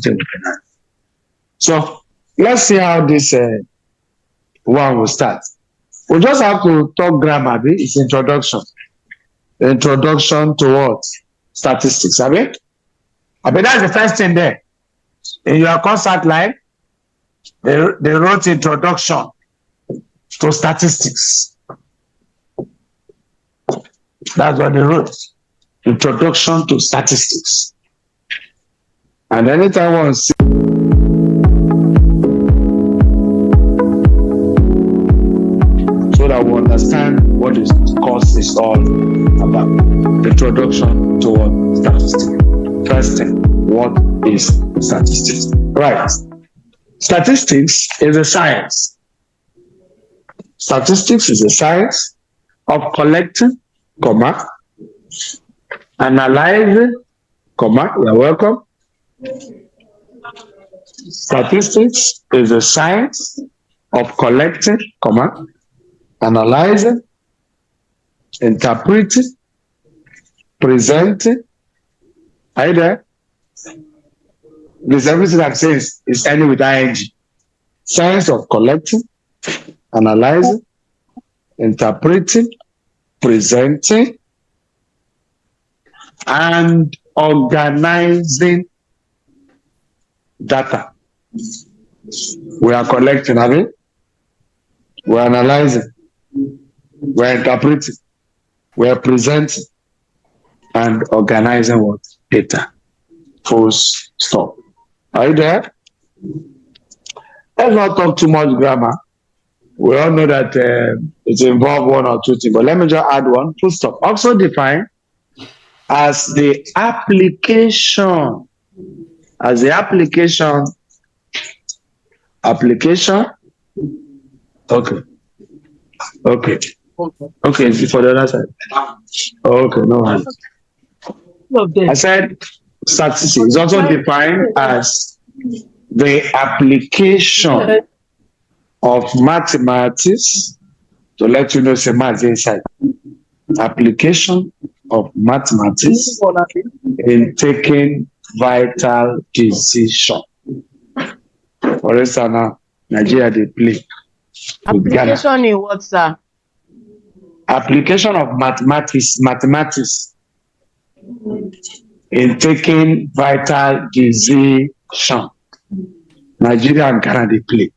something with an. So let's see how this one will start. We just have to talk grammar. It's introduction. Introduction to what? Statistics. I mean, that's the first thing there. In your concert line, they wrote introduction to statistics. That's what they wrote. Introduction to statistics. And anytime one see so that we understand what this course is all about. Introduction to what? Statistics. First thing, what is statistics? Right. Statistics is a science. Statistics is a science of collecting, analyzing, you're welcome. Statistics is a science of collecting, analyzing, interpreting, presenting. Are you there? Because everything I'm saying is ending with ing. Science of collecting, analyzing, interpreting, presenting, and organizing data. We are collecting, have it? We're analyzing, we're interpreting, we're presenting, and organizing what? Data. Full stop. Are you there? Let's not talk too much grammar. We all know that it involves one or two things, but let me just add one. Full stop. Also defined as the application. As the application. Okay. Okay, for the other side. Okay, no worries. I said statistics is also defined as the application of mathematics, to let you know, say math inside. Application of mathematics in taking vital decision. For instance, now Nigeria they play. Application in what, sir? Application of mathematics in taking vital decision. Nigeria and Ghana they play.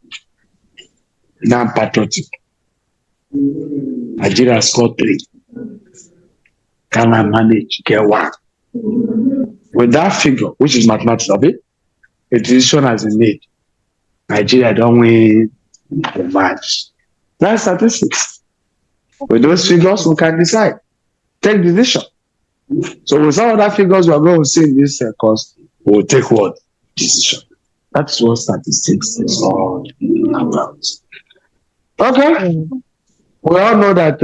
Now patriotic. Nigeria scored 3. Ghana manage get 1. With that figure, which is mathematics of it, a decision has been made. Nigeria don't win the match. That's statistics. With those figures, we can decide. Take decision. So with some other figures we are going to see in this course, we will take what? Decision. That's what statistics is all about. Okay. We all know that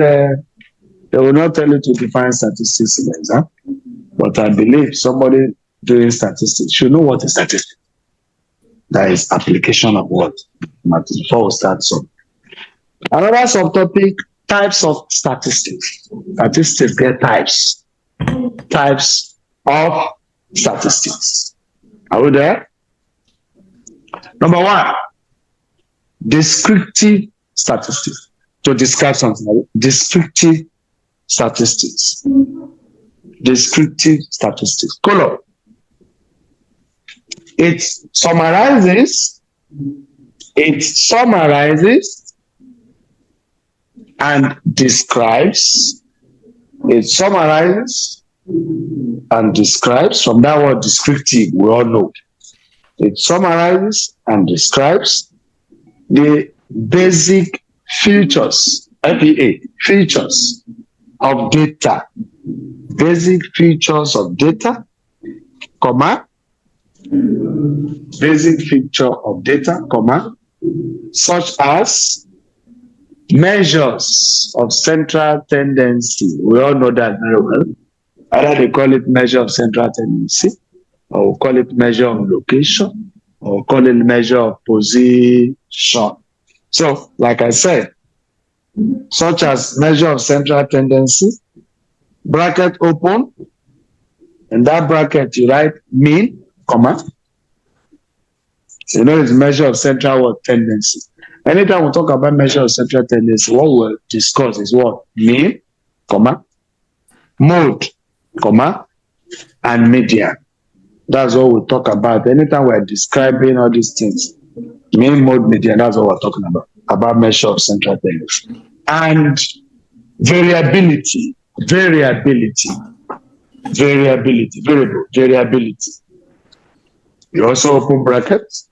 they will not tell you to define statistics in the exam, but I believe somebody doing statistics should know what is statistics. That is application of what? Before we start. So another subtopic, types of statistics. Statistics get types. Types of statistics. Are we there? Number 1, descriptive statistics. To describe something. Descriptive statistics. Descriptive statistics. Color. It summarizes and describes. It summarizes and describes. From that word descriptive, we all know. It summarizes and describes the basic features, FEA, features of data. Basic features of data, basic feature of data, such as measures of central tendency. We all know that very well. Either they call it measure of central tendency, or we call it measure of location, or we call it measure of position. So, like I said, such as measure of central tendency, bracket open, in that bracket you write mean, It's measure of central what tendency. Anytime we talk about measure of central tendency, what we'll discuss is what? Mean, comma, mode, comma, and median. That's what we talk about. Anytime we're describing all these things, mean, mode, median, that's what we're talking about measure of central tendency. And variability, variable. You also open brackets.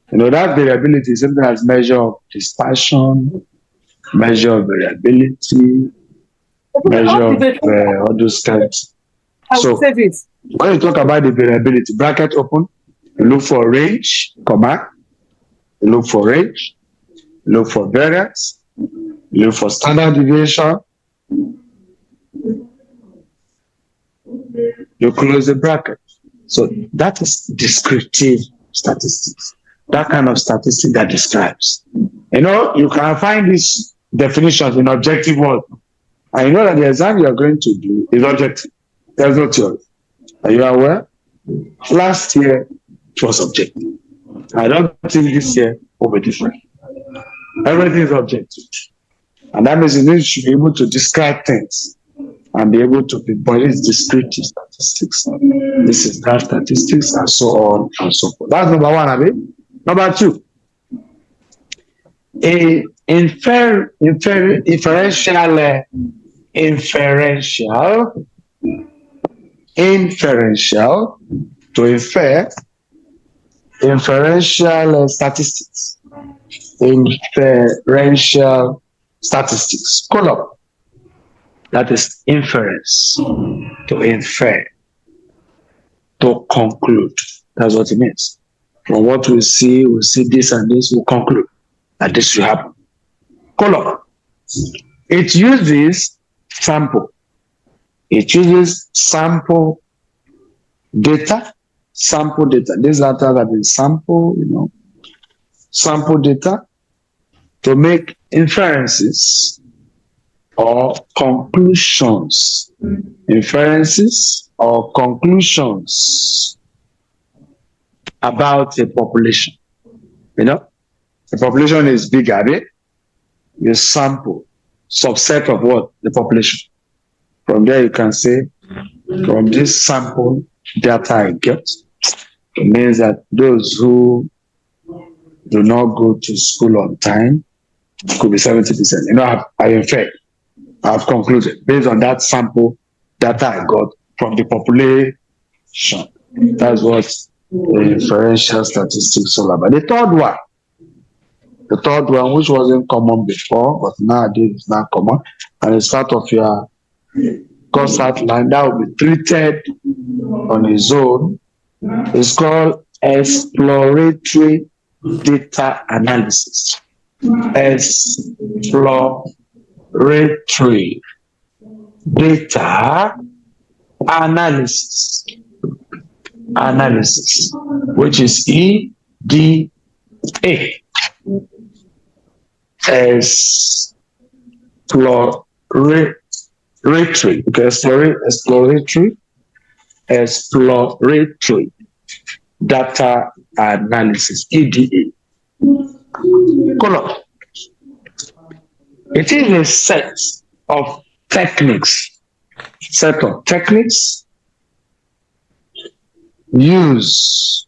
That variability is something as measure of dispersion, measure of variability, measure of all those kinds. So when you talk about the variability, bracket open, you look for range, comma, you look for range, you look for variance, you look for standard deviation, you close the bracket. So that is descriptive statistics. That kind of statistic that describes. You can find these definitions in objective world. And you know that the exam you're going to do is objective. There's no theory. Are you aware? Last year it was objective. I don't think this year will be different. Everything is objective. And that means you should be able to describe things and be able to pinpoint its descriptive statistics. This is that statistics and so on and so forth. That's number one, Abi. Number two, inferential to infer, inferential statistics, inferential statistics, column. That is inference, to infer, to conclude. That's what it means. From what we see this and this, we conclude that this will happen. Column. It uses sample. It uses sample data. Sample data. These data have been sample, sample data to make inferences or conclusions. Inferences or conclusions about a population. The population is big, right? You sample subset of what? The population. From there you can say, from this sample data I get, it means that those who do not go to school on time could be 70%. I infer, I've concluded based on that sample data I got from the population. That's what the inferential statistics is all about. The third one, which wasn't common before, but nowadays it's not common, and it's part of your course outline, that will be treated on its own. It's called exploratory data analysis. Exploratory data analysis, which is EDA. Exploratory data analysis, EDA. Column. It is a set of techniques used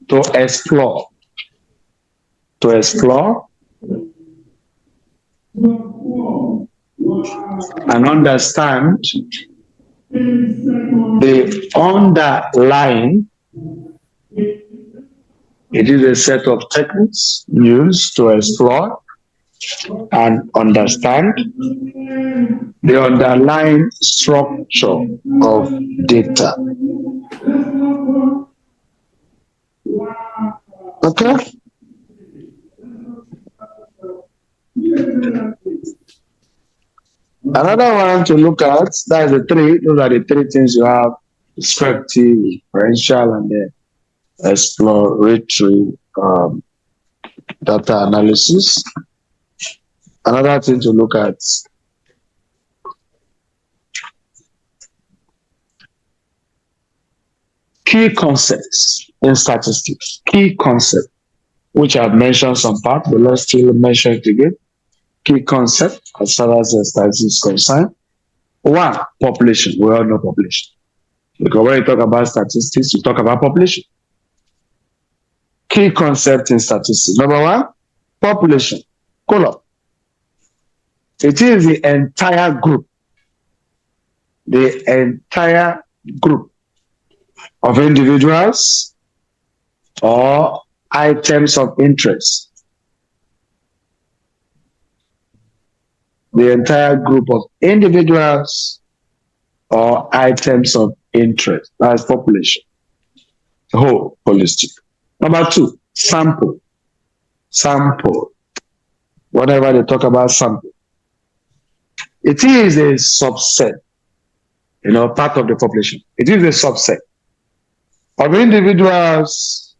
to explore and understand the underlying. It is a set of techniques used to explore and understand the underlying structure of data. Okay? Another one to look at, that's those are the three things you have: descriptive, inferential, and then exploratory data analysis. Another thing to look at Key concepts in statistics. Key concept, which I've mentioned some part, but let's still mention it again. Key concept as far as the statistics is concerned. One, population. We all know population. Because when you talk about statistics, you talk about population. Key concept in statistics. Number one, population. Column. It is the entire group. The entire group of individuals or items of interest. The entire group of individuals or items of interest. That's population. The whole holistic. Number two, sample. Sample. Whatever they talk about sample. It is a subset, part of the population. It is a subset of individuals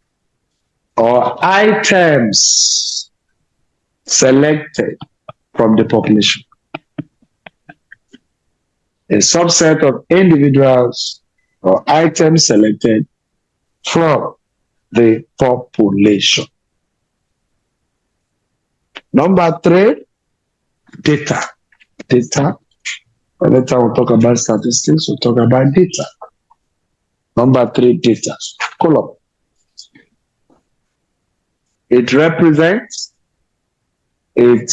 or items selected from the population. A subset of individuals or items selected from the population. Number three, data. Data. Later we'll talk about statistics, we'll talk about data. Number three, data. Column. It represents the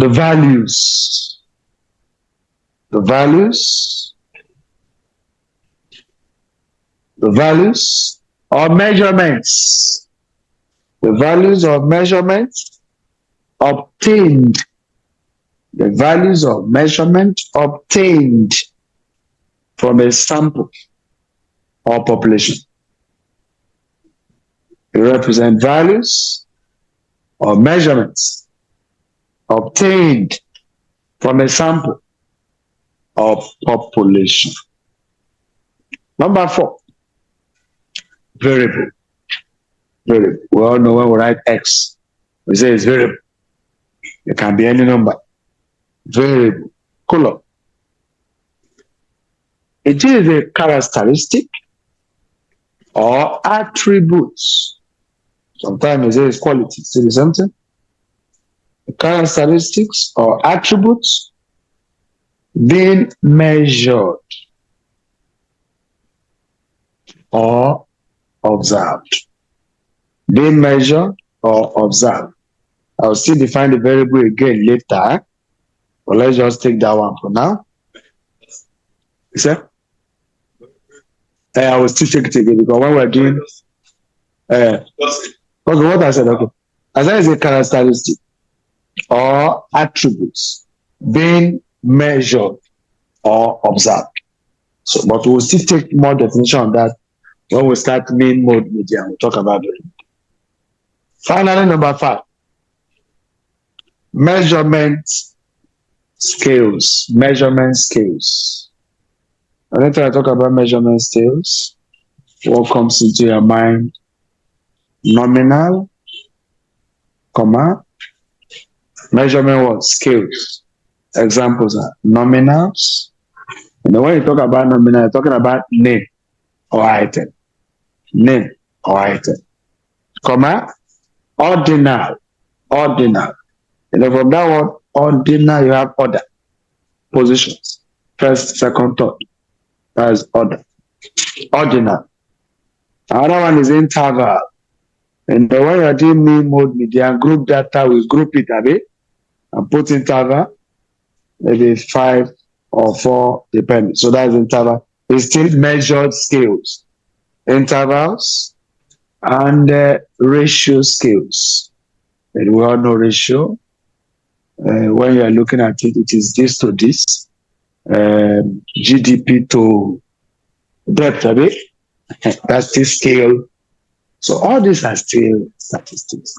values. The values or measurements. The values of measurements obtained. The values of measurement obtained from a sample or population. It represents values or measurements obtained from a sample or population. Number four, variable. Variable. We all know when we write X, we say it's variable. It can be any number. Variable. Column. It is a characteristic or attributes. Sometimes we say it's quality. See the same thing? Characteristics or attributes being measured or observed. Being measured or observed. I'll still define the variable again later, but let's just take that one for now. You see? I will still take it again because when we're doing okay, what I said, okay. As I say, characteristic or attributes being measured or observed. So, but we'll still take more definition on that when we start main mode media. We'll talk about it. Finally, number five, measurement scales. Measurement scales. Anytime I talk about measurement scales, what comes into your mind? Nominal, comma, measurement what? Scales. Examples are nominals. And when you talk about nominal, you're talking about name or item. Name or item. Comma, ordinal. Ordinal. And then from that word, ordinal, you have order. Positions. First, second, third. That is order. Ordinal. Another one is interval. And the way you're doing main mode media, group data, we group it a bit and put interval, maybe 5 or 4, depending. So that's interval. It's still measured scales. Intervals and ratio scales. And we all know ratio. When you are looking at it, it is this to this. GDP to debt, a bit. That's the scale. So all these are still statistics.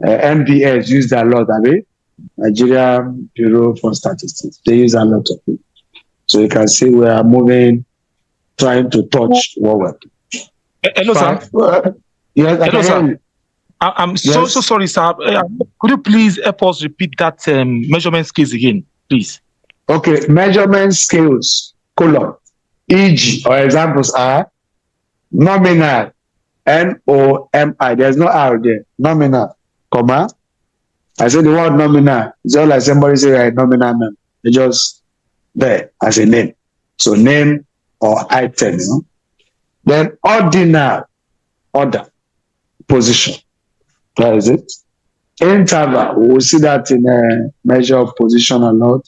MBS use that a lot, Nigeria Bureau for Statistics. They use a lot of it. So you can see we are moving, trying to touch what we're doing. Hello, sir. Yes, hello, sir. I'm yes. so sorry, sir. Could you please help us repeat that measurement scales again, please? Okay, measurement scales, column. E.g. or examples are nominal, N-O-M-I. There's no R there. Nominal, comma. I say the word nominal. It's all like somebody say a nominal name. It's just there as a name. So name or item, you know. Then ordinal, order, position. That is it. Interval, we will see that in a measure of position or not.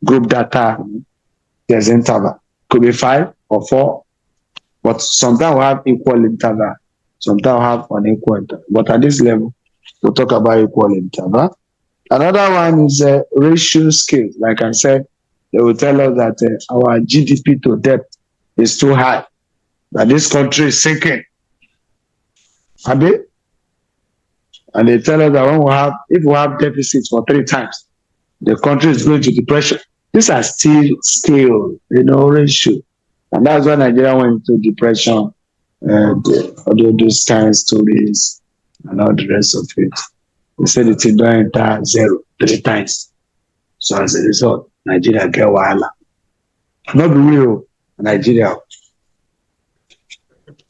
Group data, there's interval. Could be 5 or 4, but sometimes we have equal interval. Sometimes we have unequal interval. But at this level, we'll talk about equal interval. Another one is a ratio scale. Like I said, they will tell us that our GDP to debt is too high, that this country is sinking. Abi? And they tell us that if we have deficits for 3 times, the country is going to depression. These are still scale, ratio. And that's why Nigeria went into depression, all those kind of stories and all the rest of it. They said it will not enter 0 3 times. So as a result, Nigeria get wahala. Not be real, Nigeria.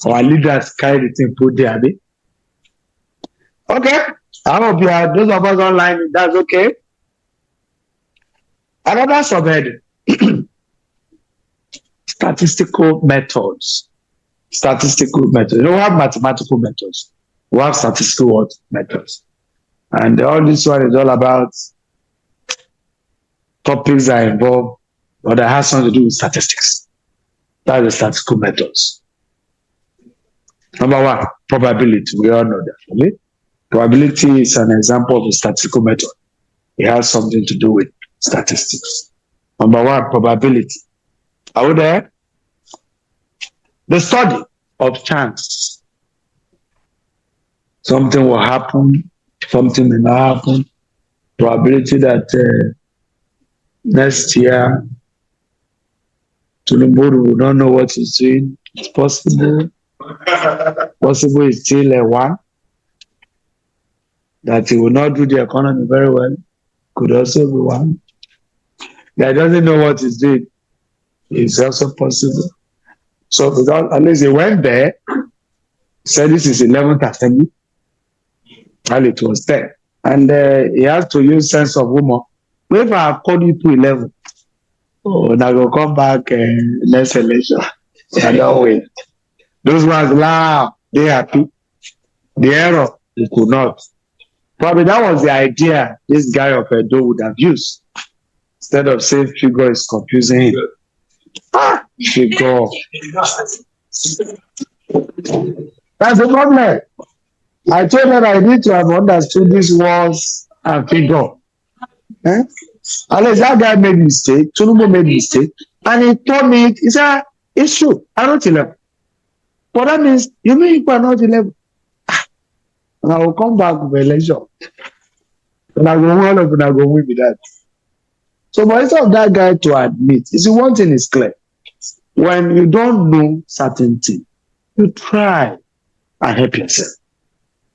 Our leaders carry the thing put there, abi? Okay. I hope you are those of us online, that's okay. Another subhead. Statistical methods. Statistical methods. We have mathematical methods. We have statistical methods. And all this one is all about topics that involve or that has something to do with statistics. That's the statistical methods. Number 1, probability. We all know that. Okay? Probability is an example of a statistical method. It has something to do with statistics. Number 1, probability. Are we there? The study of chance. Something will happen, something may not happen. Probability that next year, Tulumboru will not know what he's doing. It's possible. Possible is still a 1. That he will not do the economy very well. Could also be 1. That doesn't know what he's doing. It's also possible. So because at least he went there, said this is 11th assembly, and it was 10. And he has to use sense of humor. If I have called you to 11, now go come back next election. I don't wait. Those ones laugh, they happy. The error, they could not. Probably that was the idea this guy of Edo would have used. Instead of saying figure is confusing him. Figure. That's the problem. I told her I need to have understood these words and figure. Unless that guy made mistake, Tinubu made mistake, and he told me he said, it's true, I'm not 11. But that means you mean you are not 11. And I will come back with election. And I go win with that. So but instead of that guy to admit, you see, one thing is clear. When you don't know certain things, you try and help yourself.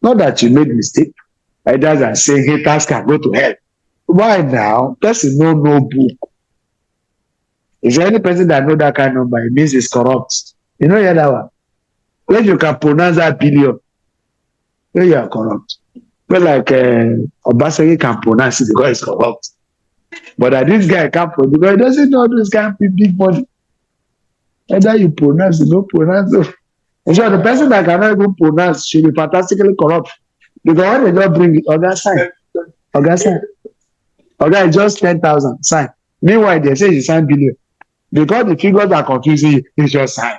Not that you made mistake. Others are saying haters can go to hell. Why now? Person no book. Is there any person that know that kind of number? It means it's corrupt. You know the other one. When you can pronounce that billion, when you are corrupt. But like Obaseki can pronounce it because it's corrupt. But this guy can't pronounce because he doesn't know this guy with big money. Either you pronounce, you don't pronounce. And so the person that cannot even pronounce should be fantastically corrupt. Because when they don't bring it, Oga sign. Oga is just 10,000 sign. Meanwhile, they say you sign billion. Because the figures are confusing you, it's just sign.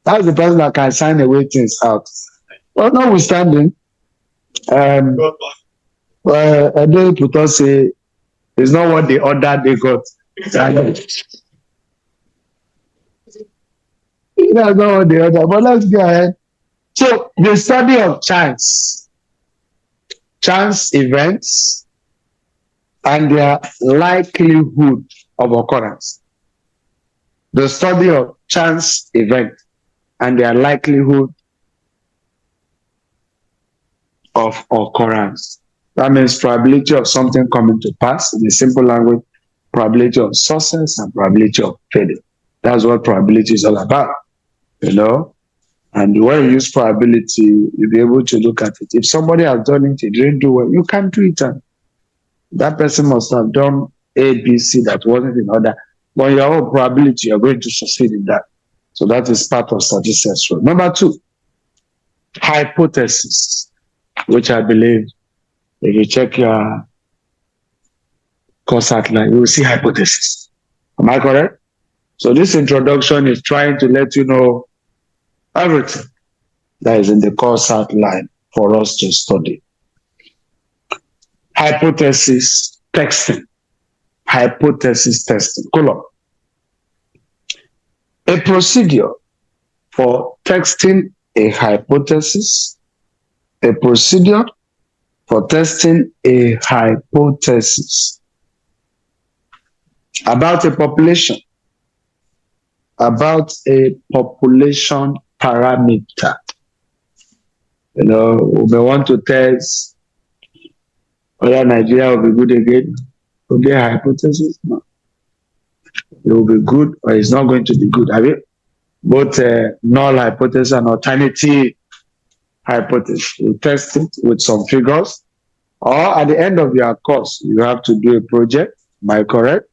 That's the person that can sign away things out. Well, notwithstanding, Edo Puto say it's not what they ordered they got. That's not what they ordered. But let's go ahead. So the study of chance events, and their likelihood of occurrence. The study of chance events and their likelihood of occurrence. That means probability of something coming to pass in a simple language, probability of success and probability of failure. That's what probability is all about, you know. And when you use probability, you'll be able to look at it. If somebody has done it, it didn't do well, you can't do it. And that person must have done A, B, C that wasn't in order. But your own probability, you're going to succeed in that. So that is part of statistics. Number 2, hypothesis, which I believe, if you check your course outline, you will see hypothesis. Am I correct? So this introduction is trying to let you know everything that is in the course outline for us to study. Hypothesis testing. Hypothesis testing. Colon. A procedure for testing a hypothesis. A procedure for testing a hypothesis about a population. About a population parameter. You know, we may want to test whether Nigeria will be good again. Will be a hypothesis? No. It will be good or it's not going to be good. Have you? Both null hypothesis and alternative hypothesis. You test it with some figures, or at the end of your course, you have to do a project. Am I correct?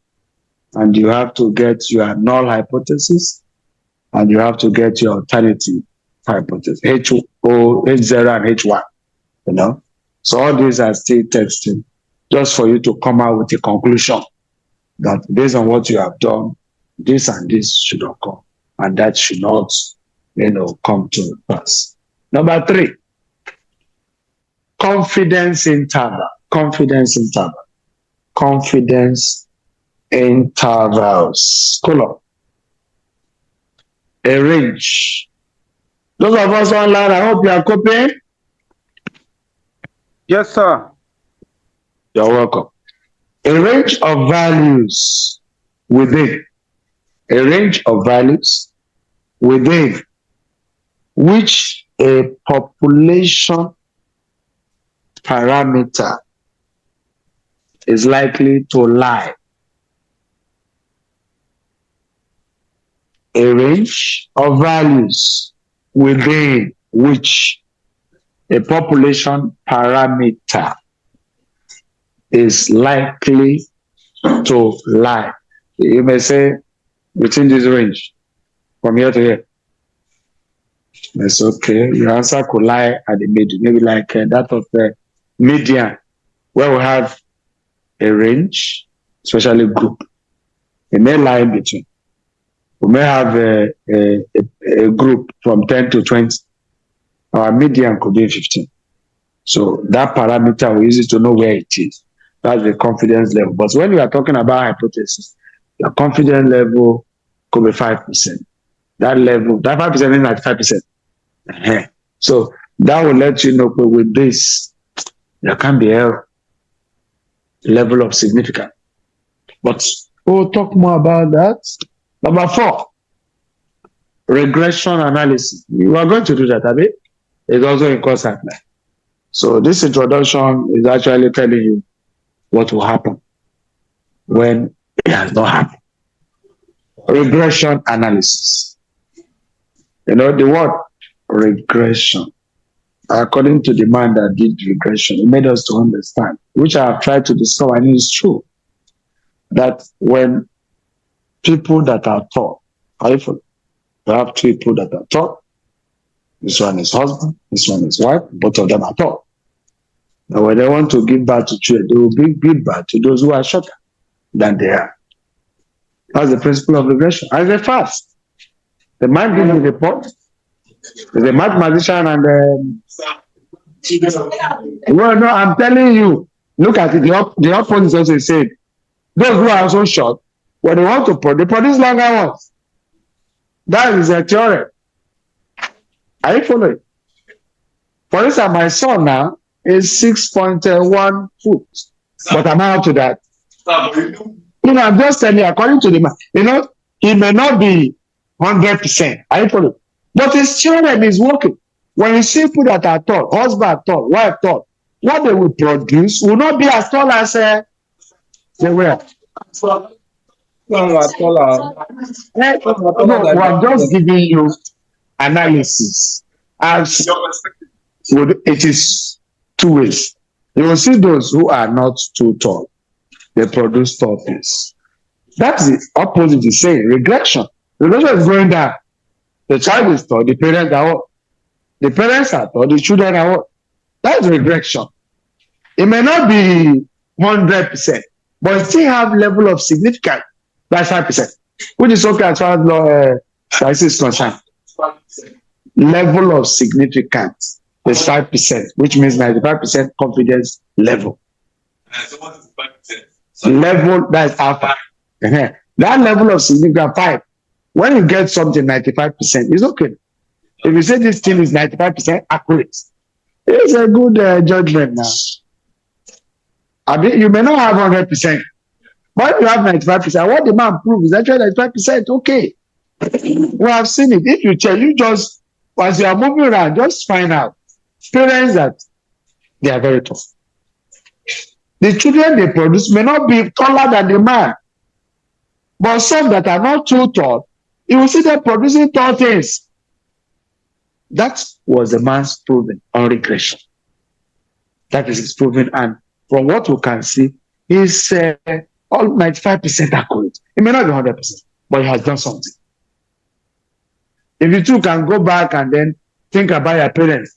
And you have to get your null hypothesis, and you have to get your alternative hypothesis, H0, H0, and H1. You know, so all these are still testing, just for you to come out with a conclusion that based on what you have done, this and this should occur, and that should not, you know, come to pass. Number 3, confidence interval. Confidence interval. Confidence intervals. Colon. A range. Those of us online, I hope you are copying. Yes, sir. You're welcome. A range of values within. A range of values within which a population parameter is likely to lie. A range of values within which a population parameter is likely to lie. You may say within this range, from here to here. That's okay. Your answer could lie at the middle, maybe like that of the median, where we have a range, especially group. It may lie in between. We may have a group from 10 to 20. Our median could be 15. So that parameter, we use it to know where it is. That's the confidence level. But when you are talking about hypothesis, your confidence level could be 5%. That level, that 5% is like 5%. So that will let you know with this, there can be a level of significance. But we'll talk more about that. Number 4, regression analysis. You are going to do that, Abi. It's also in course outline. So this introduction is actually telling you what will happen when it has not happened. Regression analysis. You know the word regression, according to the man that did regression, it made us to understand, which I have tried to discover, and it is true, that when people that are taught, you have 2 people that are taught, this one is husband, this one is wife, both of them are taught. Now when they want to give birth to children, they will give birth to those who are shorter than they are. That's the principle of regression. And they fast. The man gives the report. The mathematician and well, no, I'm telling you, look at it. The opponent also said, those who are so short, when they want to produce, they produce longer ones. That is a theorem. Are you following? For instance, my son now is 6.1 foot, but I'm not up to that. You know, I'm just telling you, according to the man, you know, he may not be 100%. Are you following? But his theorem is working. When you see people that are tall, husband tall, wife tall, what they will produce will not be as tall as they were. Some are taller. Some are taller No, than we are the just giving you analysis. As it is two ways. You will see those who are not too tall. They produce tall things. That's the opposite is saying regression. Regression is going down. The child is tall, the parents are what? The parents are tall, the children are what? That's regression. It may not be 100%, but it still have level of significance. That's 5%, which is okay as far as crisis is concerned. Level of significance is 5%, which means 95% confidence level. Level that is alpha. That level of significance 5. When you get something 95%, it's okay. If you say this thing is 95% accurate, it's a good judgment now. You may not have 100%, but if you have 95%, what the man proves is actually 95%. Okay, we have seen it. If you check, you just as you are moving around, just find out parents that they are very tough. The children they produce may not be taller than the man, but some that are not too tall, you will see them producing tall things. That was the man's proven on regression. That is his proven, and from what we can see, he's all 95% accurate. It may not be 100%, but he has done something. If you two can go back and then think about your parents,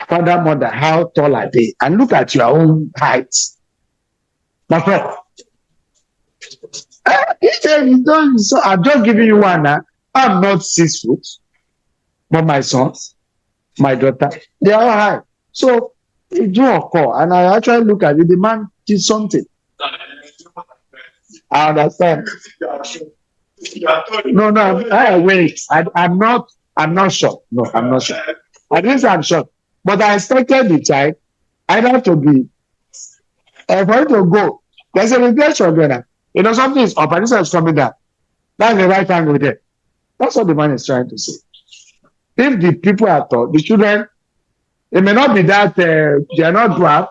father, mother, how tall are they, and look at your own height. My friend, so I'm just giving you one. I'm not 6 foot, but my sons, my daughter, they are all high. So it do occur, and I actually look at it. The man did something. I understand. No, wait. I'm not sure. No, I'm not sure. At least I'm sure. But I expected the child either to be for it to go. There's a regression there. You know, something is up and this is coming down. That's the right angle there. That's what the man is trying to say. If the people are taught, the children, it may not be that they are not dwarf.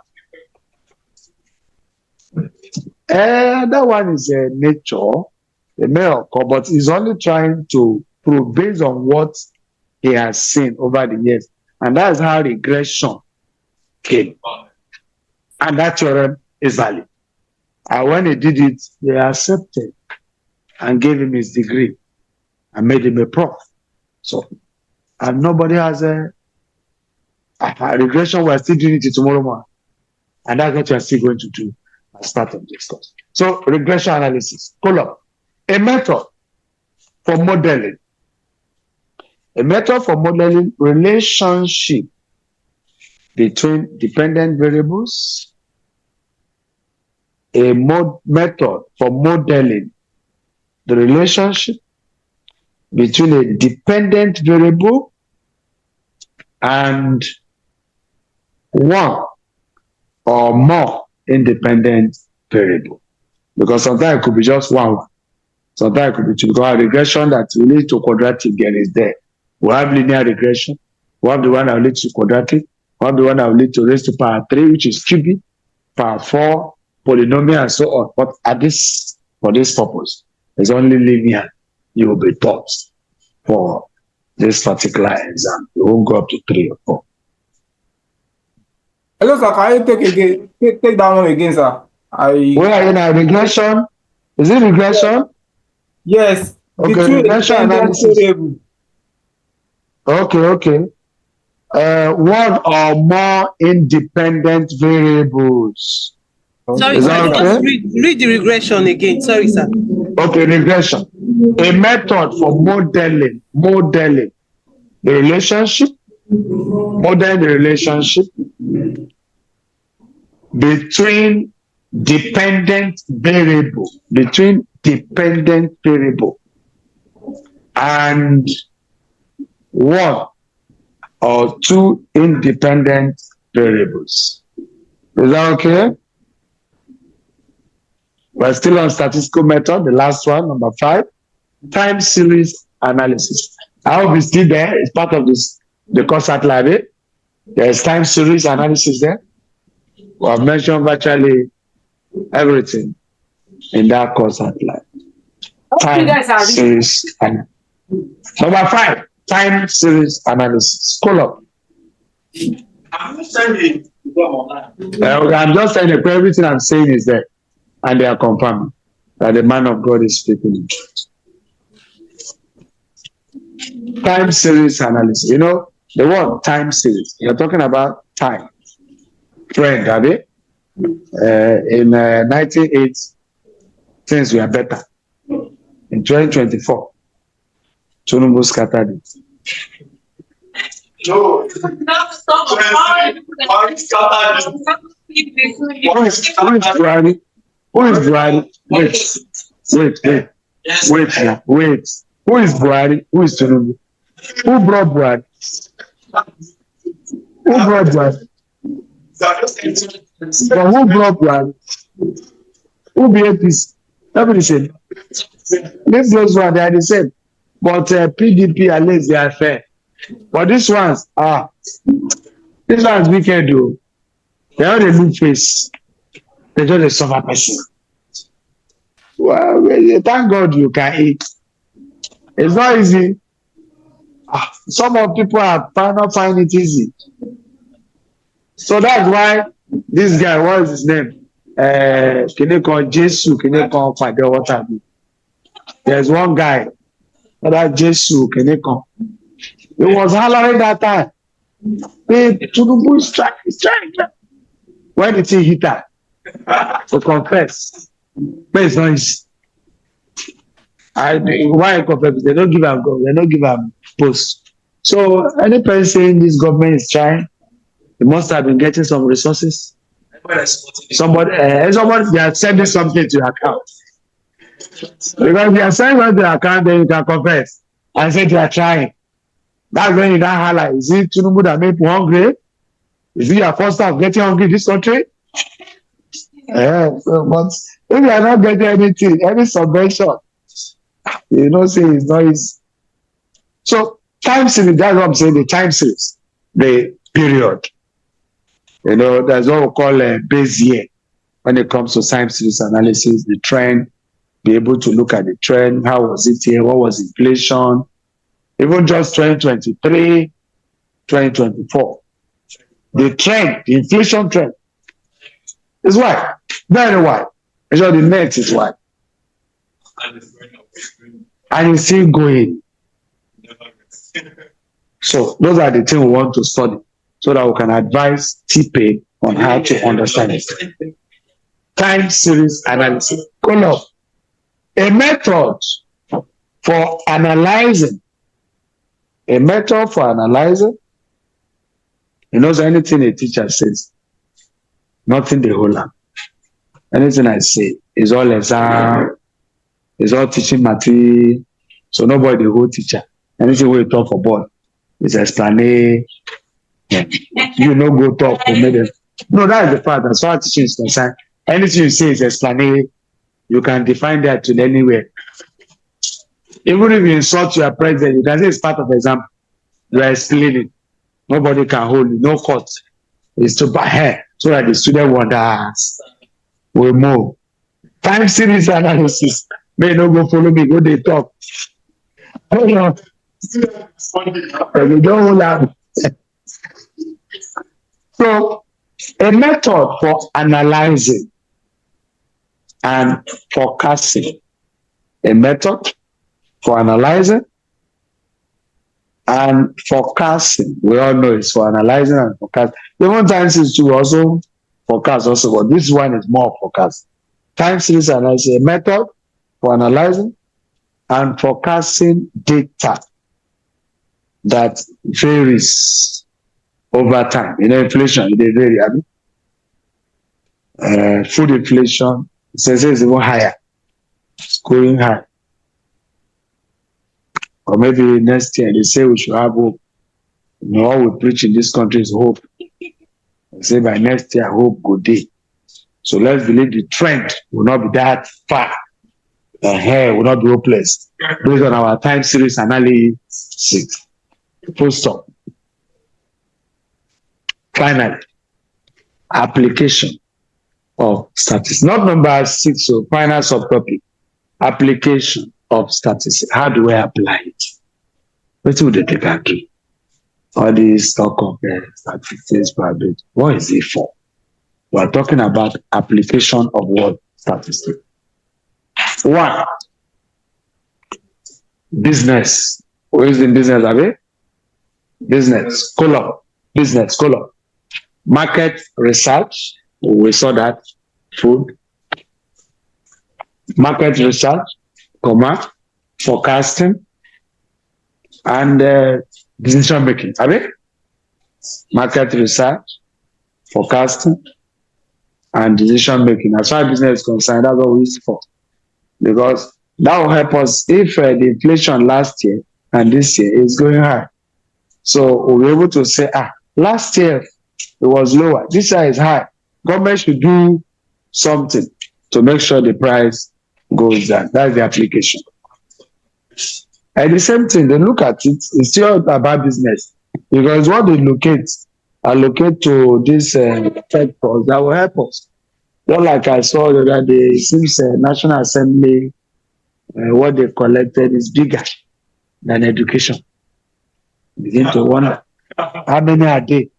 That one is nature. It may occur, but he's only trying to prove based on what he has seen over the years. And that's how regression came. And that theorem is valid. And when he did it, they accepted and gave him his degree and made him a prof. So, and nobody has a regression. We're still doing it tomorrow morning. And that's what we're still going to do as part of this course. So, regression analysis. Column. A method for modeling. A method for modeling relationship between dependent variables. A method for modeling the relationship between a dependent variable and one or more independent variable. Because sometimes it could be just one. Sometimes it could be two. Because regression that will lead to quadratic again is there. We have linear regression. We have the one that will lead to quadratic. We have the one that will lead to raised to power 3, which is cubic, power 4, polynomial, and so on. But for this purpose, it's only linear. You will be taught for this particular exam. You won't go up to 3 or 4. Hello, sir. Can you take that one again, sir? Where are you now? Regression? Is it regression? Yes. Okay, regression analysis. Okay. One or more independent variables. Sorry, is that okay? read the regression again. Sorry, sir. Okay, regression. A method for modeling the relationship, modeling the relationship between dependent variable and one or two independent variables. Is that okay? We're still on statistical method, the last one, number 5, time series analysis. I hope it's still there. It's part of the course outline. There's time series analysis there. We have mentioned virtually everything in that course outline. time series and number 5, time series analysis. Column. I'm just saying everything I'm saying is there, and they are confirming that the man of God is speaking. Time series analysis. You know the word time series. You're talking about time. Trend, are they? In 1980, things were better. In 2024, Tinubu scattered it. No. Who is Buhari? Who is Buhari? Wait. Who is Buhari? Who is Tinubu? Who brought Buhari? Who brought Buhari? But who brought Buhari? Who behaved this? Nobody said. Leave those ones, they are the same. But PDP, at least they are fair. But these ones, wicked though. They all the new face. They just a suffer person. Well, thank God you can eat. It's not easy. Some of people are not find it easy. So that's why this guy, what is his name? Kinekon Jesu, Kinekon Father, what have you. There's one guy, that Jesu, Kinekon. He was hollering that time. Hey, Tinubu is trying. Why did he hit her? To confess. But it's not easy. Why I confess? They don't give him God. They don't give him post. So any person saying this government is trying, they must have been getting some resources. Somebody they are sending something to your account. Because if you are sending something to your account, then you can confess and say they are trying. That's when you don't highlight. Is it Tinubu that made people hungry? Is it your first time getting hungry in this country? But if you are not getting anything, any subvention, you say it's not easy. So time series, that's what I'm saying, the time series, the period. That's what we call base year when it comes to time series analysis, the trend, be able to look at the trend, how was it here, what was inflation, even just 2023, 2024. The trend, the inflation trend is white, very white. The net is white. And it's still going. So those are the things we want to study so that we can advise TPA on how to understand it. Time series analysis. Column. A method for analyzing. A method for analyzing. So anything a teacher says, nothing the whole land. Anything I say is all exam, is all teaching material. So nobody the whole teacher. Anything we talk for board is explain. You go talk for me. No, that is the fact. As far as teaching is concerned, anything you say is explain. You can define that to anywhere. Even if you insult your president, you can say it's part of example. You are explaining. Nobody can hold you. No court. It's to buy hair so that the student wonders. We move. Time series analysis. May no go follow me. Go they talk. Hold on. We don't hold on. So, a method for analyzing and forecasting. A method for analyzing and forecasting. We all know it's for analyzing and forecasting. Even time series to also forecast also, but this one is more forecast. Time series analysis, a method for analyzing and forecasting data that varies over time. Inflation, they vary. Food inflation, it says it's even higher. It's going high. Or maybe next year they say we should have hope. All we preach in this country is hope. They say by next year hope go day. So let's believe the trend will not be that far. The hair will not be hopeless. Based on our time series analysis. Full stop. Finally, application of statistics. Not number 6, so final subtopic. Application of statistics. How do I apply it? What would they take a key? All these talk of statistics, probability. What is it for? We are talking about application of what statistics. One, business. Who is in business, Abi? Business, column. Business, column. Market research. We saw that. Food. Market research, comma, forecasting, and decision making. Abi? Market research, forecasting, and decision making. As far as business is concerned, that's what we use for. Because that will help us if the inflation last year and this year is going high. So we'll be able to say, last year it was lower, this year is high. Government should do something to make sure the price goes down. That's the application. And the same thing, they look at it, it's still about business. Because what they allocate to this sectors that will help us. Not like I saw the other day, it seems National Assembly, what they collected is bigger than education. Begin to wonder how many are they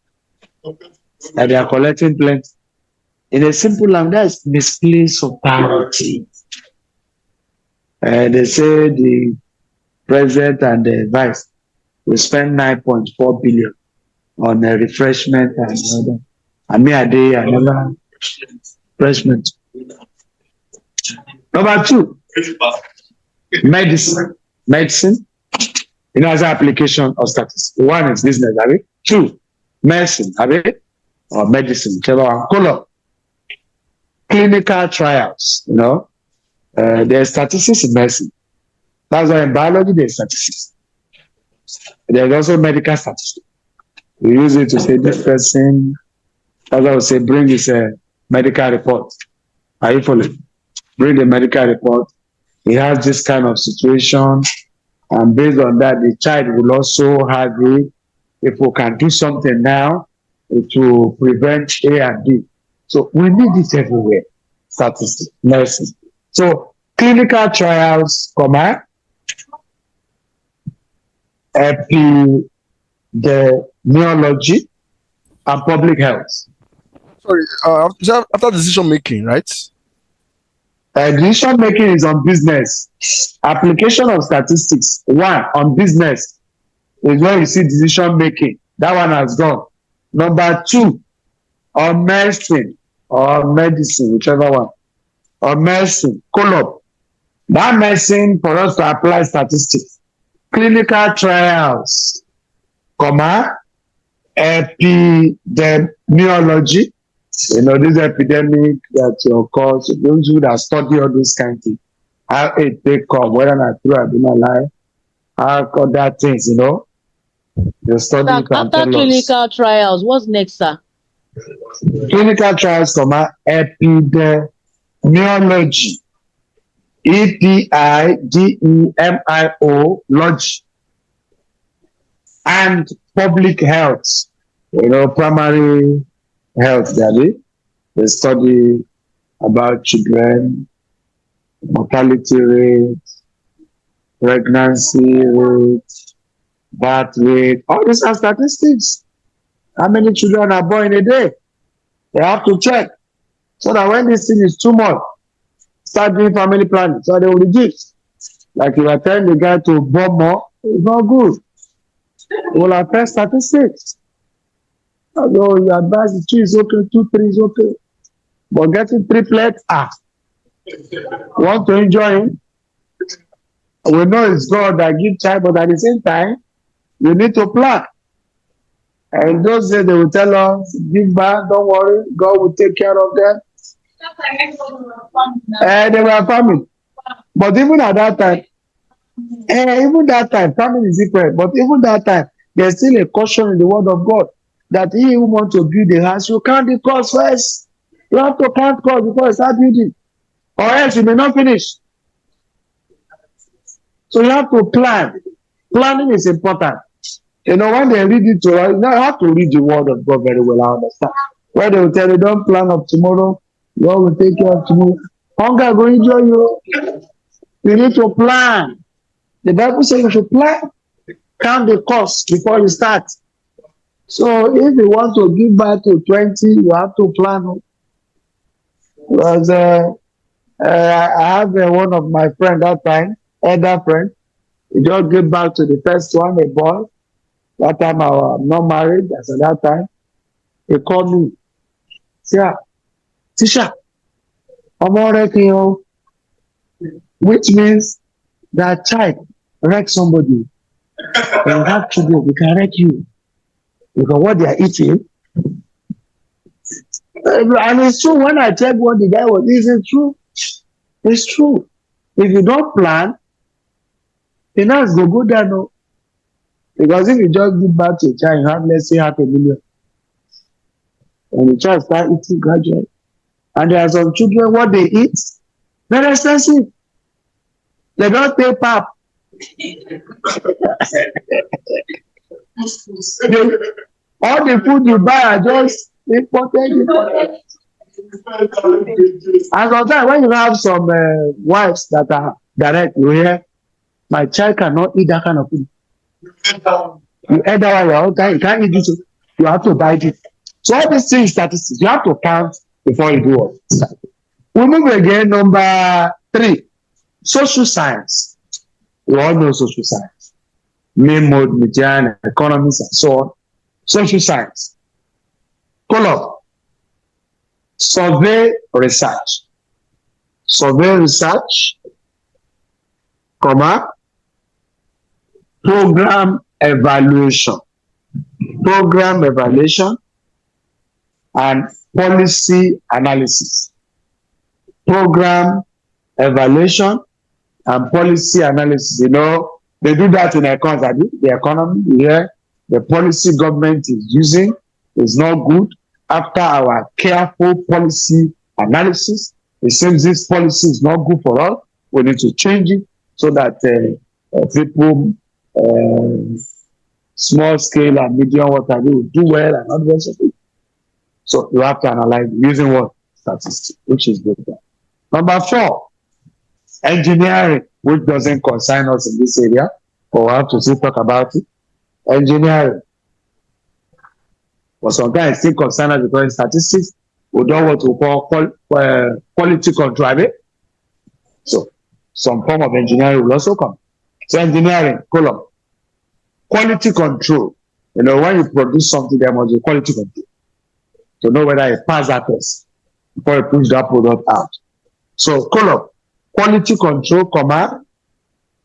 that they are collecting plenty. In a simple language, that's misplaced of priority. They say the president and the vice will spend 9.4 billion on refreshment and other. Another refreshment. Number two, medicine. Medicine. As an application of statistics. One is business, Abi. Two, medicine, Abi, or medicine, whichever one. Color. Clinical trials, there's statistics in medicine. That's why in biology there's statistics. There's also medical statistics. We use it to say this person, as I would say, bring his medical report. Are you following? Bring the medical report. He has this kind of situation, and based on that, the child will also have it. If we can do something now, it will prevent A and B. So we need it everywhere. Statistics, medicine. So clinical trials, epidemiology, and public health. Sorry, after decision making, right? Decision making is on business. Application of statistics, one, on business is where you see decision making. That one has gone. Number two, on medicine or medicine, whichever one. On medicine, column. That medicine for us to apply statistics. Clinical trials, epidemiology. This epidemic that occurs, those who that study all those kind of things, how it take come, whether not true or not lie, how other things, they study After clinical trials, what's next, sir? Clinical trials, epidemiology, EPIDEMIO, logy, and public health, primary health, they study about children, mortality rate, pregnancy rate, birth rate. All these are statistics. How many children are born in a day? They have to check. So that when this thing is too much, start doing family planning. So they will reduce. Like you are telling the guy to born more, it's not good. It will affect statistics. Although you advise the 2 is okay, 2, 3 is okay. But getting triplets, want to enjoy him? We know it's God that gives child, but at the same time, you need to plan. And those days they will tell us, give back, don't worry, God will take care of them. They were farming. But even at that time, farming is different. But even that time, there's still a caution in the word of God that he who wants to build a house, you count the cost first. You have to count cost before you start building. Or else you may not finish. So you have to plan. Planning is important. When they read it to us, you have to read the word of God very well, I understand. When they will tell you, don't plan of tomorrow, God will take care of tomorrow. Hunger will enjoy you. You need to plan. The Bible says you should plan. Count the cost before you start. So if you want to give back to 20, you have to plan. Because I have one of my friend that time, elder friend. He just gave back to the first one, a boy. That time I was not married. As at that time, he called me. Say, Tisha, I'm already here. Which means that child wreck somebody. And have to do, we can wreck you. Because what they are eating. And it's true. When I check what the guy was, it's true. It's true. If you don't plan, the nuts go down. No. Because if you just give back to a child, you have, let's say, 500,000. And the child start eating gradually. And there are some children, what they eat, very expensive. They don't pay pap. All the food you buy are just imported. And sometimes when you have some wives that are direct, you hear, my child cannot eat that kind of food. You eat that one, you can't eat this. You have to buy it. So all these things, statistics, you have to count before you do it. We move again, number 3, social science. We all know social science. Main mode, median, economics, and so on. Social science. Column. Survey research. Survey research, comma, program evaluation. Program evaluation and policy analysis. Program evaluation and policy analysis. You know, they do that in economy. The economy here, the policy government is using is not good. After our careful policy analysis, it seems this policy is not good for us. We need to change it so that people, small scale and medium water will do well and not rest of it. So you have to analyze using what? Statistics, which is good. Number 4, engineering, which doesn't concern us in this area, but we have to still talk about it. Engineering. But sometimes still concern us because in statistics, we don't want to call quality control. So some form of engineering will also come. So engineering, column. Quality control. You know, when you produce something, there must be quality control to know whether it passes that test before you push that product out. So column. Quality control, comma,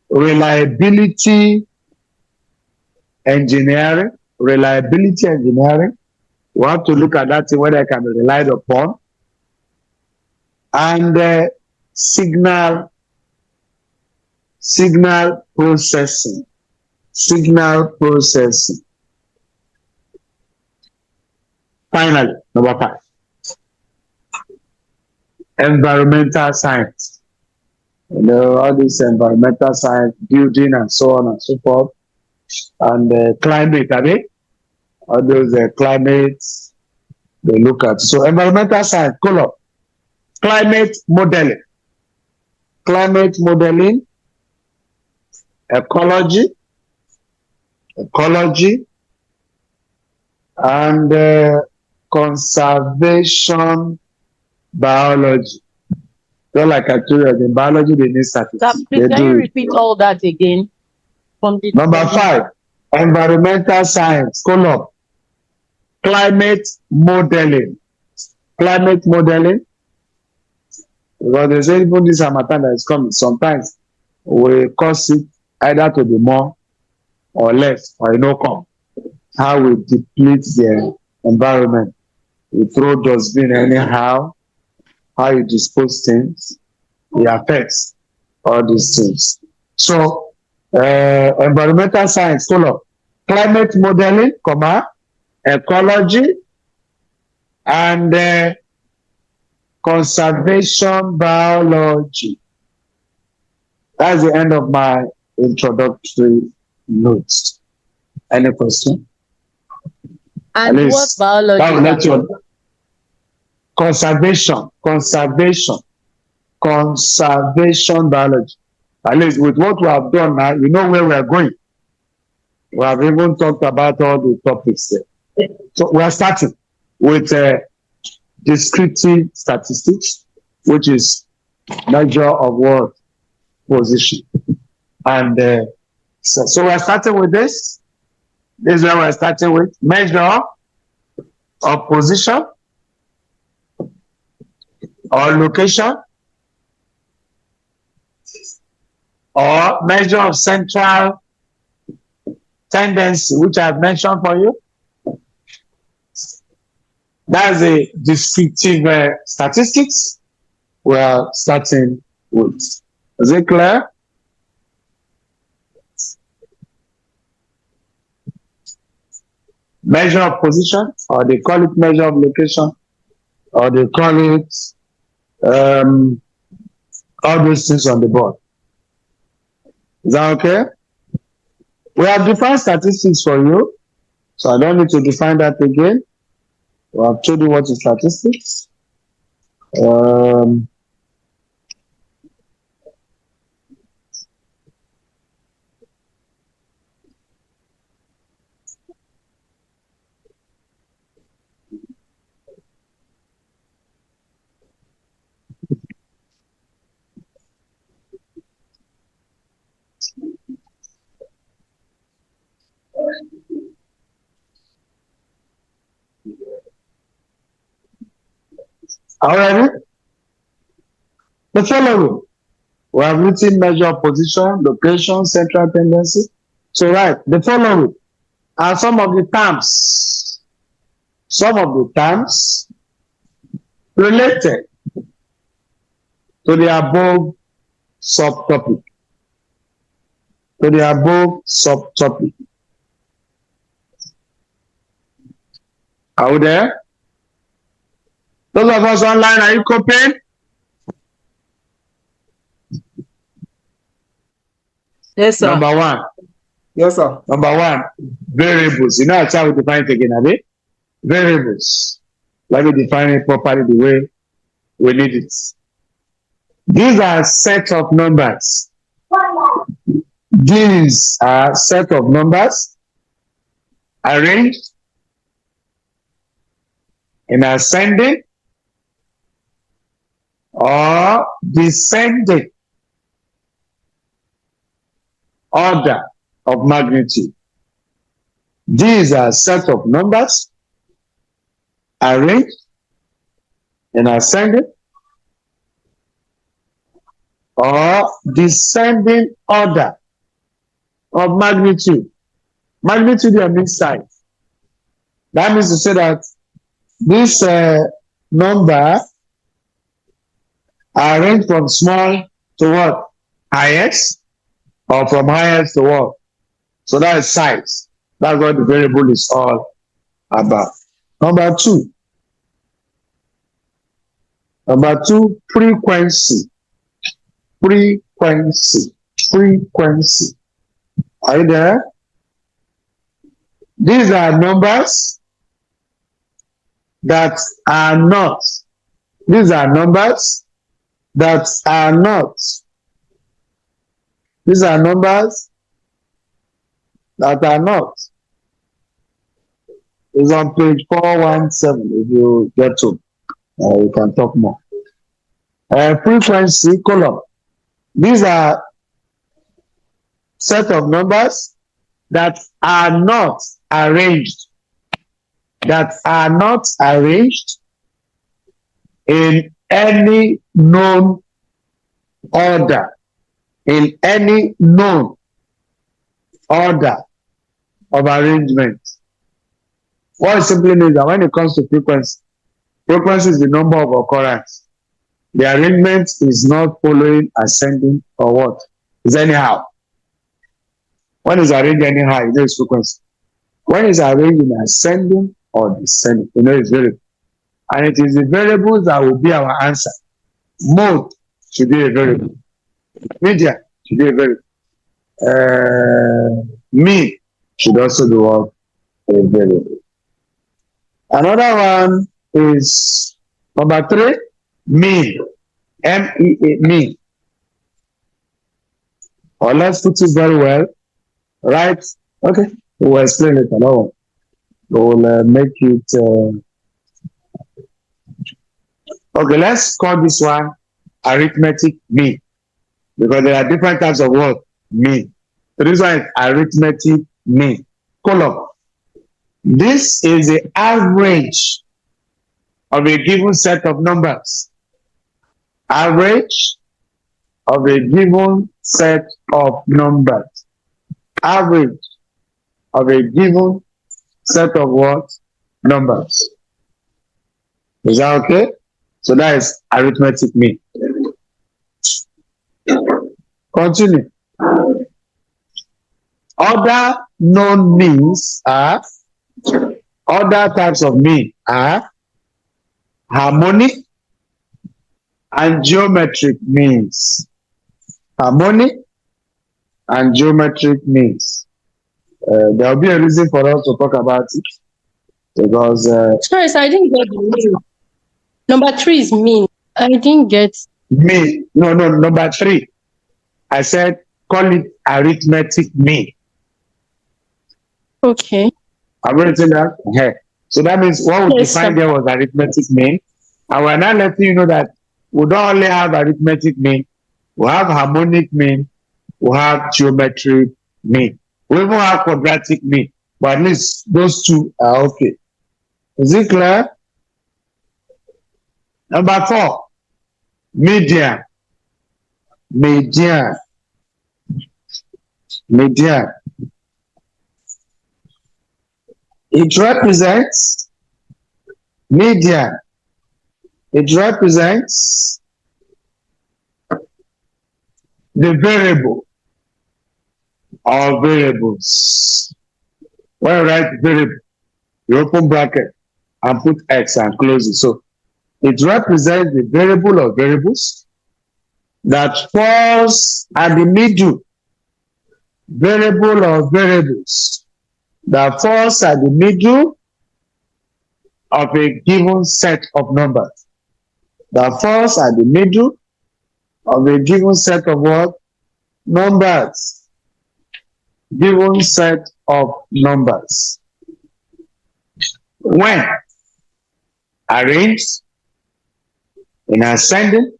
reliability engineering. Reliability engineering. We have to look at that thing whether it can be relied upon. And signal processing. Signal processing. Finally, number 5. Environmental science. You know, all this environmental science, building and so on and so forth. And climate, I mean, all those climates they look at. So environmental science, color. Climate modeling. Climate modeling, ecology, and conservation biology. So like I told you, in biology they need statistics. Please, can you repeat all that again? From the Number 5, environmental science, color. Climate modeling. Climate modeling. Because they say even this harmattan that is coming, sometimes we cause it either to be more or less, or you know, come. How we deplete the environment. We throw dustbin anyhow, how you dispose things, it affects all these things. So, environmental science, color. Climate modeling, comma, ecology, and conservation biology. That's the end of my introductory notes. Any question? And what biology? That will let you. Conservation biology. At least with what we have done now, you know where we are going. We have even talked about all the topics there. So we are starting with descriptive statistics, which is measure of what? Position. And so we're starting with this. This is where we're starting with measure of position or location or measure of central tendency, which I've mentioned for you. That's a descriptive statistics we're starting with. Is it clear? Measure of position, or they call it measure of location, or they call it all those things on the board. Is that okay? We have defined statistics for you, so I don't need to define that again. We have told you what is statistics. Alright. The following. We have written measure of position, location, central tendency. So right, the following are some of the terms. Some of the terms related to the above subtopic. To the above subtopic. Are we there? Those of us online, are you copying? Yes, sir. Number one. Yes, sir. Number one, variables. You know how we define it again, Abi? Variables. Let me define it properly the way we need it. These are set of numbers. These are set of numbers arranged in ascending or descending order of magnitude. These are set of numbers arranged in ascending or descending order of magnitude. Magnitude here means size. That means to say that this number are arranged from small to what? Highest, or from highest to what? So that is size. That's what the variable is all about. Number two, frequency. Frequency. Are you there? These are numbers that are not. These are numbers that are not. These are numbers that are not. It's on page 417 if you get to. You can talk more. Frequency column. These are set of numbers that are not arranged. That are not arranged in any known order. In any known order of arrangement. What it simply means that when it comes to frequency, frequency is the number of occurrence. The arrangement is not following ascending or what? It's anyhow. When it's arranged anyhow, you know it's frequency. When it's arranged in ascending or descending, you know it's variable. And it is the variables that will be our answer. Mode should be a variable. Media should be a variable. Mean should also be what? A variable. Another one is number 3, mean. MEA, mean. Or let's put it very well. Right? Okay. We'll explain it alone. We'll make it. Okay, let's call this one arithmetic mean, because there are different types of what mean. So this one is arithmetic mean. Column. This is the average of a given set of numbers. Average of a given set of numbers. Average of a given set of what? Numbers. Is that okay? So that is arithmetic mean. Continue. Other known means are, other types of mean are harmonic and geometric means. Harmonic and geometric means. There will be a reason for us to talk about it, because Sorry, sir, I didn't get the mean. Number 3 is mean. I didn't get. mean. No, number 3. I said call it arithmetic mean. Okay. I've written that. Okay. So that means what we Yes, defined sir. there was arithmetic mean. And we're now letting you know that we don't only have arithmetic mean, we have harmonic mean, we have geometric mean. We even have quadratic mean. But at least those two are okay. Is it clear? Number 4, median. Median. Median. It represents median. It represents the variable or variables. When you write variable, you open bracket and put X and close it. So it represents the variable or variables that falls at the middle. Variable or variables that falls at the middle of a given set of numbers. That falls at the middle of a given set of what? Numbers. Given set of numbers. When arranged in ascending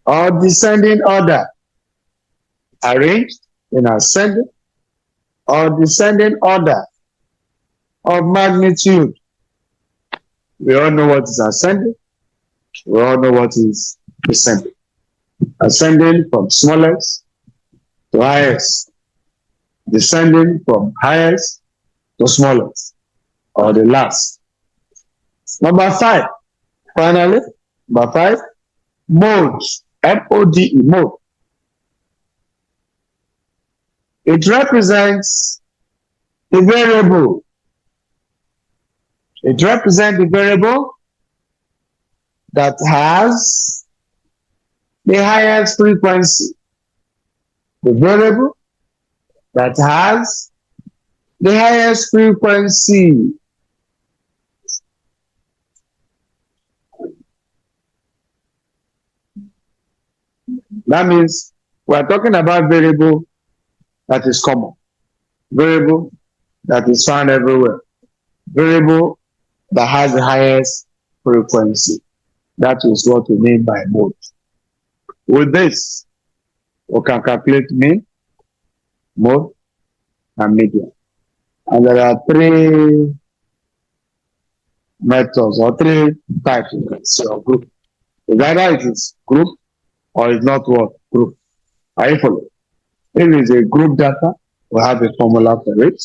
or descending order. Arranged in ascending or descending order of magnitude. We all know what is ascending. We all know what is descending. Ascending from smallest to highest. Descending from highest to smallest, or the last. Number 5, finally, number 5, modes. M-O-D-E, mode. It represents the variable. It represents the variable that has the highest frequency. The variable that has the highest frequency. That means we are talking about variable that is common, variable that is found everywhere, variable that has the highest frequency. That is what we mean by mode. With this, we can calculate mean, mode, and median. And there are 3 methods or 3 types you can see of group. Either it is group or it's not what? Group. Are you following? If it's a group data, we have a formula for it.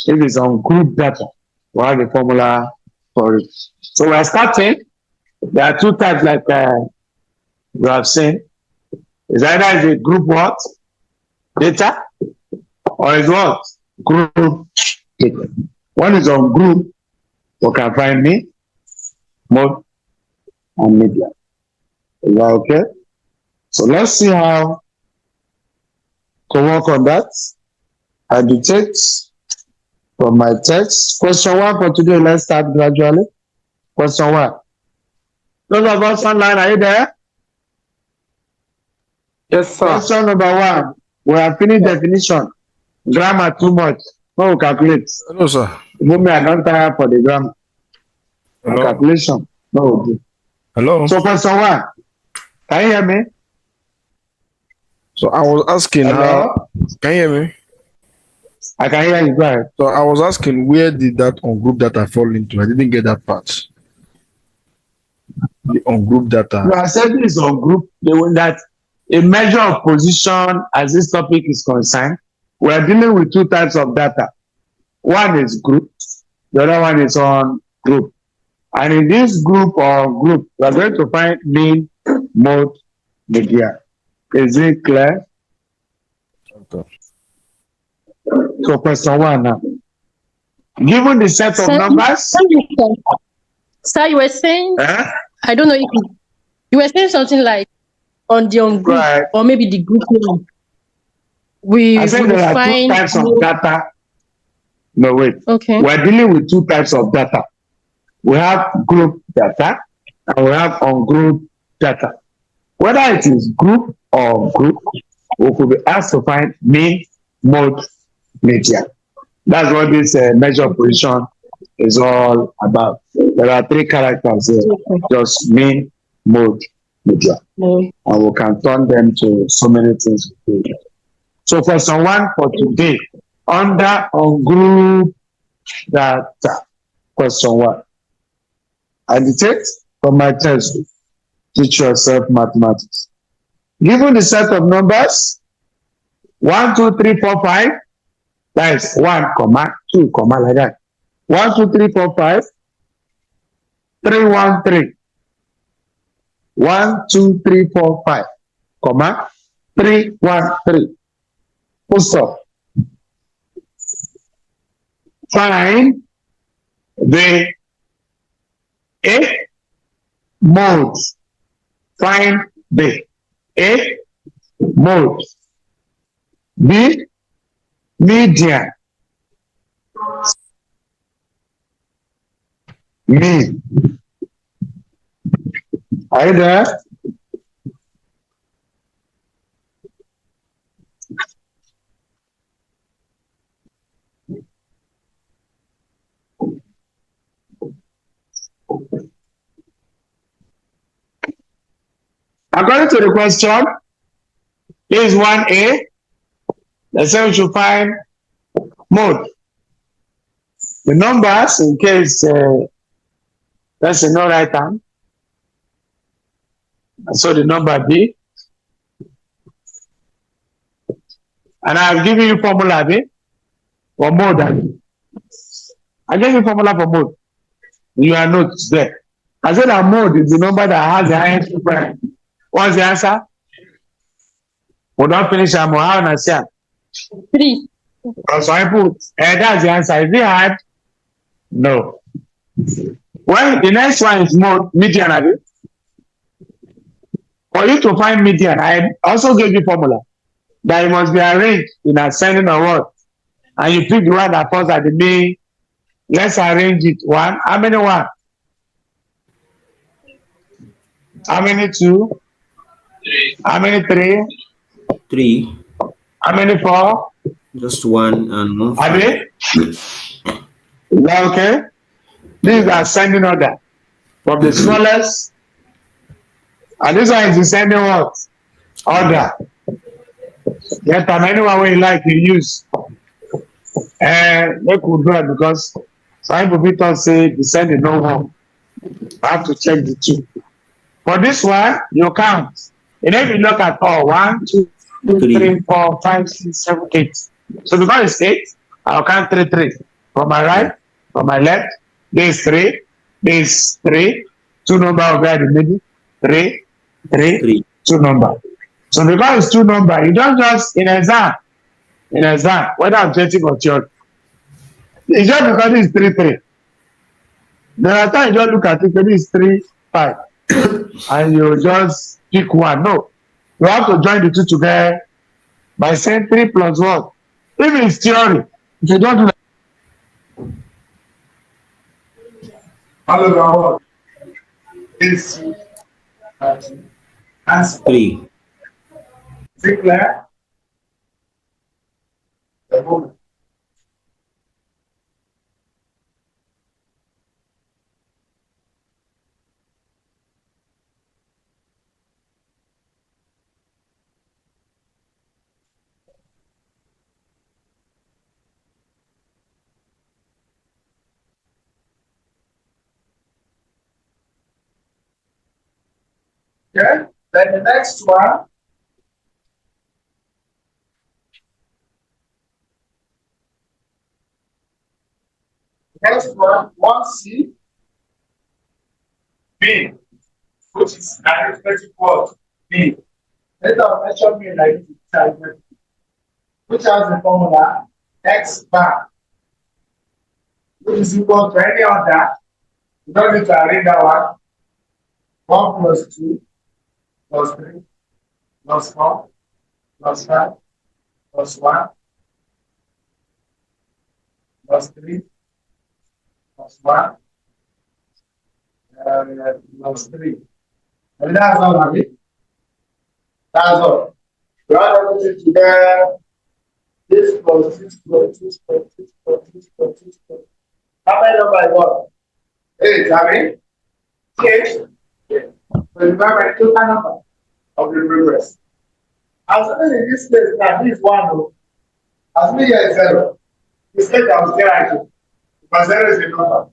If it's on group data, we have a formula for it. So we're starting. There are 2 types like you have seen. It's either is a group what? Data, or is what? Group data. One is on group, we can find mean, mode, and median. Is that okay? So let's see how to work on that. I dictate from my text. Question 1 for today. Let's start gradually. Question 1. Those of us online, are you there? Yes, sir. Question number 1. We have finished definition. Grammar too much. No calculate. Hello, sir. Even me, I don't tire for the grammar. And Hello. calculation. No. Hello. So question 1. Can you hear me? So I was asking Hello? how. Can you hear me? I can hear you. Go ahead. So I was asking where did that ungroup data fall into? I didn't get that part. The ungroup data. You are saying this on group. They want that a measure of position as this topic is concerned. We are dealing with 2 types of data. One is group. The other one is on group. And in this group or group, we are going to find mean, mode, median. Is it clear? Okay. So question 1 now. Given the set of numbers, Sir, you were saying, eh? I don't know if you were saying something like on the on group Right. or maybe the group name. We I said will there are 2 find types of data. No, wait. Okay. We're dealing with 2 types of data. We have group data and we have ungroup data. Whether it is group or group, we could be asked to find mean, mode, median. That's what this measure of position is all about. There are 3 characters here, just mean, mode, median. And we can turn them to so many things. So question 1 for today, under ungroup data, question 1. Annotate from my test. Teach yourself mathematics. Given the set of numbers 1, 2, 3, 4, 5, that is 1, 2, like that. 1, 2, 3, 4, 5, 3, 1, 3. 1, 2, 3, 4, 5, 3, 1, 3. Full stop. Find the A modes. Find the A modes. B median. Mean. Are you there? According to the question, is 1A. They say we should find mode. The numbers, in case that's a no right hand. So the number B. And I've given you formula B for mode. I gave you formula for mode. You are notes there. I said that mode is the number that has the highest frequency. What's the answer? We don't finish our more. How understand? 3. So I put, that's the answer. Is it hard? No. Well, the next one is mode, median. Abi? For you to find median, I also gave you formula that it must be arranged in ascending order. And you pick the one that falls at the main. Let's arrange it. 1. How many 1? How many 2? How many 3? 3. How many 4? Just 1 and 1. Abi? Is that okay? This is the ascending order from the smallest. And this one is descending what? Order. Get them anyone way you like you use. And make we do it because some people say descending no one. I have to check the 2. For this one, you count. And if you look at all 1, 2, 3, 4, 5, 6, 7, 8. So because it's 8, I'll count 3, 3. From my right, from my left, there's 3, there's 3, 2 number over the middle, 3, 3, 2 number. So because it's 2 number, you don't just in exam, whether objective or theory. It's just because it's 3, 3. There are times you just look at it, maybe it's 3, 5, and you just pick one. No, you have to join the 2 together by saying 3 plus 1. If it's theory, if you don't do that, It's 3. Is it clear? The moment. Okay, then the next one. Next one, 1C, B, which is arithmetic word, B. Let us mention B like this, which has the formula x bar, which is equal to any other. You don't need to arrange that one. 1 plus 2 plus 3 plus 4 plus 5 plus 1 plus 3 plus 1 plus 3. And that's all of it. That's all. You have everything together. This plus this plus this plus this plus this plus this plus. How many number I got? 8, I mean? 8. Yeah. So remember the total number of the regress. As many in this place now, this is 1. As many here is 0. This place I will still write it. Because 0 is a number.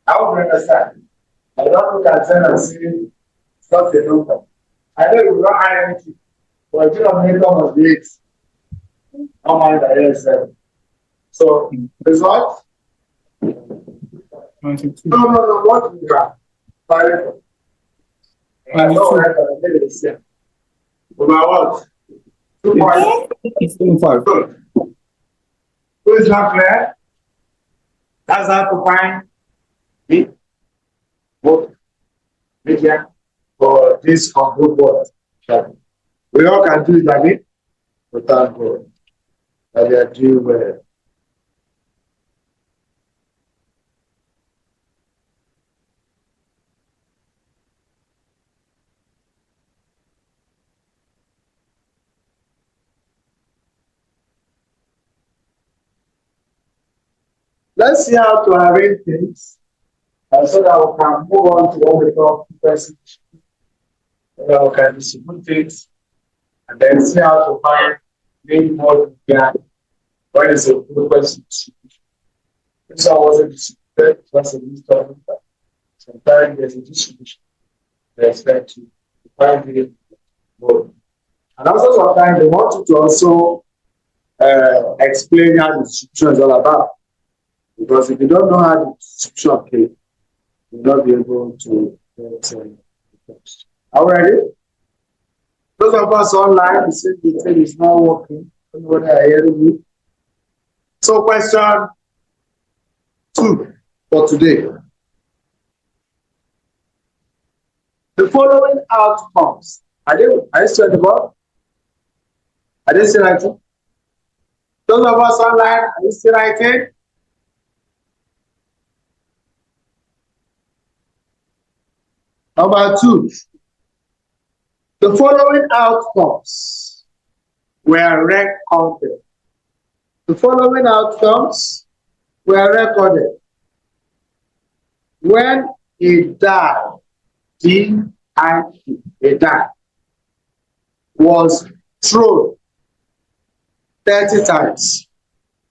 I hope you understand. I don't look at 0 and see it's not a number. I know you will not add anything. But if you don't make up of the 8, how many that here is 0? So, result? 22. No, what do you have? 5. I know right now, I made it the same. About what? 2 points. It's 25. Good. Who is not clear? That's how to find the both media for this or good word. We all can do it again. But thank God that they are doing well. Let's see how to arrange things so that we can move on to what we call frequency. So that we can distribute things and then see how to find main mode behind when it's a frequency distribution. This one wasn't distributed, it was a list of numbers. Sometimes there's a distribution. They expect to find the mode. And also sometimes they want you to also explain how the distribution is all about. Because if you don't know how the distribution of K, you'll not be able to get the text. Are we ready? Those of us online, the same detail is not working. I don't know whether I hear me. So, question 2 for today. The following outcomes. Are you still at the bottom? Are they still writing? Those of us online, are you still writing? Number 2, the following outcomes were recorded. The following outcomes were recorded when a die, D-I-E, a die, was thrown 30 times.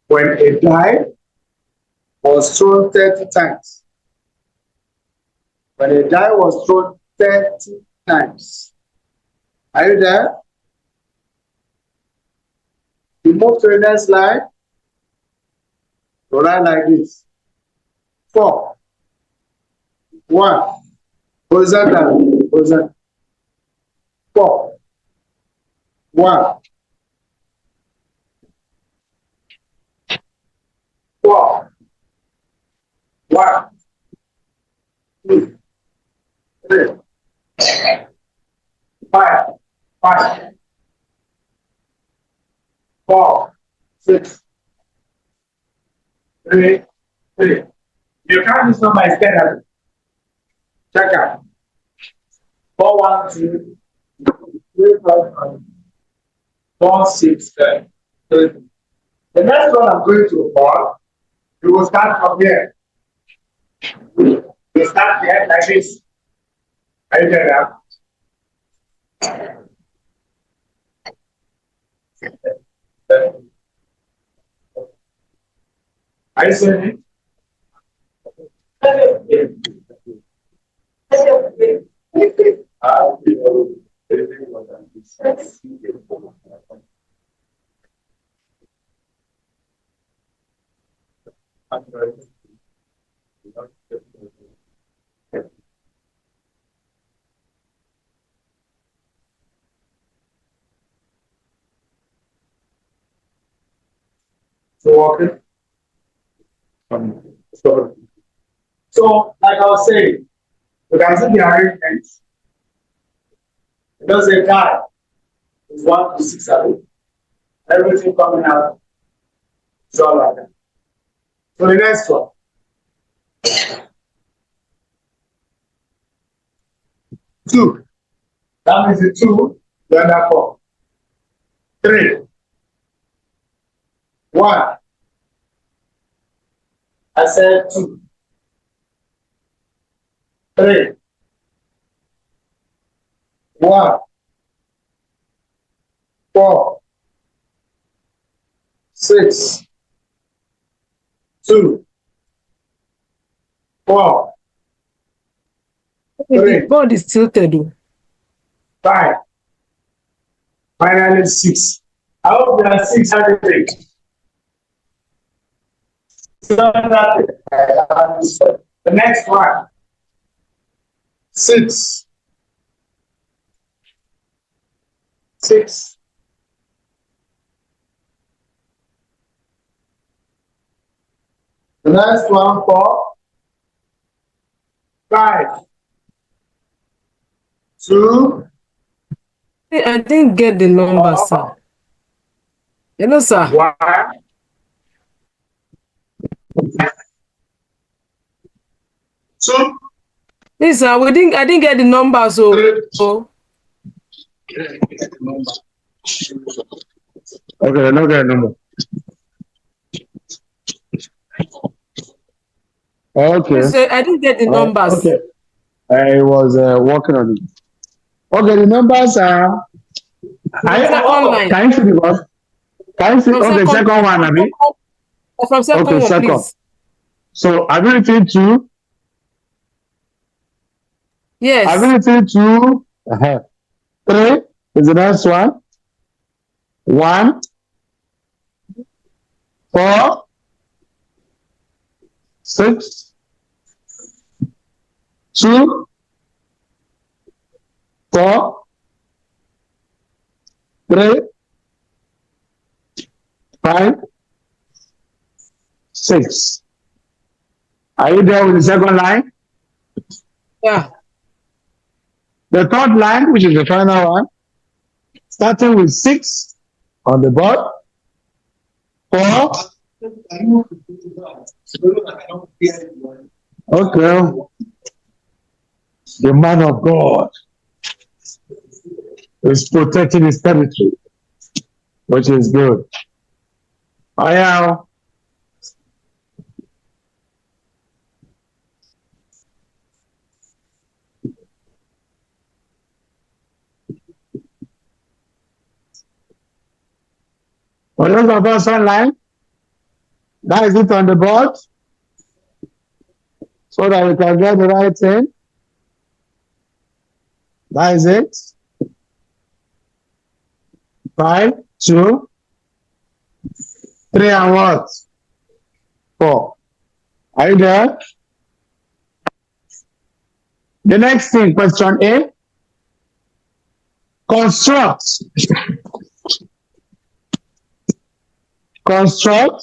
When a die was thrown 30 times. When a die was thrown 30 times. Are you there? We move to the next slide. So write like this. 4. 1. Horizontal. Horizontal. 4. 1. 4. 1. 2. 3. 5. 5. 4. 6. 3. 3. You can't use number instead. Check out. 4, 1, 2, 3, 5, 4, 6, 10. The next one I'm going to report, you will start from here. You start here like this. Are you there now? Are you seeing it? So, like I was saying, you can see the arrangements. It does a guy is 1 to 6 away. Everything coming out is all like that. So the next one. 2. That means the 2, the other 4. 3. 1. I said 2. 3. 1. 4. 6. 2. 4. The board is tilted. 5. Finally 6. I hope there are 6 everything. So the next one. 6. 6. The next one 4. 5. 2. I didn't get the number, sir. Hello, sir. 1. 2. Yes, sir. I didn't get the number, so. Okay, no get number. Okay. Yes, sir, I didn't get the numbers. Okay. I was working on it. Okay, the numbers are. Can you see the one? Can you see? Okay, second one, Abi. From second Okay, one, second. please. So, ability 2. Yes. Ability 2. 3 is the next one. 1. 4. 6. 2. 4. 3. 5. 6. Are you there with the second line? Yeah. The third line, which is the final one, starting with 6 on the board. 4. Okay. The man of God is protecting his territory, which is good. I am. For those of us online, that is it on the board, so that we can get the right thing. That is it. 5, 2, 3, and what? 4. Are you there? The next thing, question A. Construct. Construct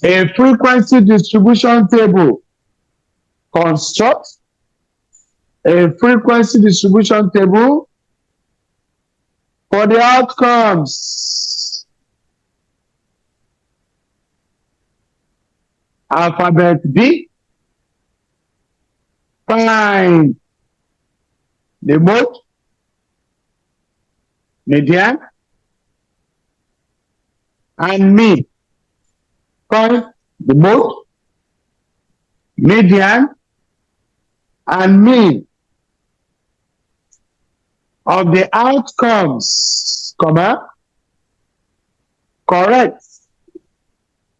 a frequency distribution table. Construct a frequency distribution table for the outcomes. Alphabet B. Find the mode, median, and mean. Call the mode, median, and mean of the outcomes, comma, correct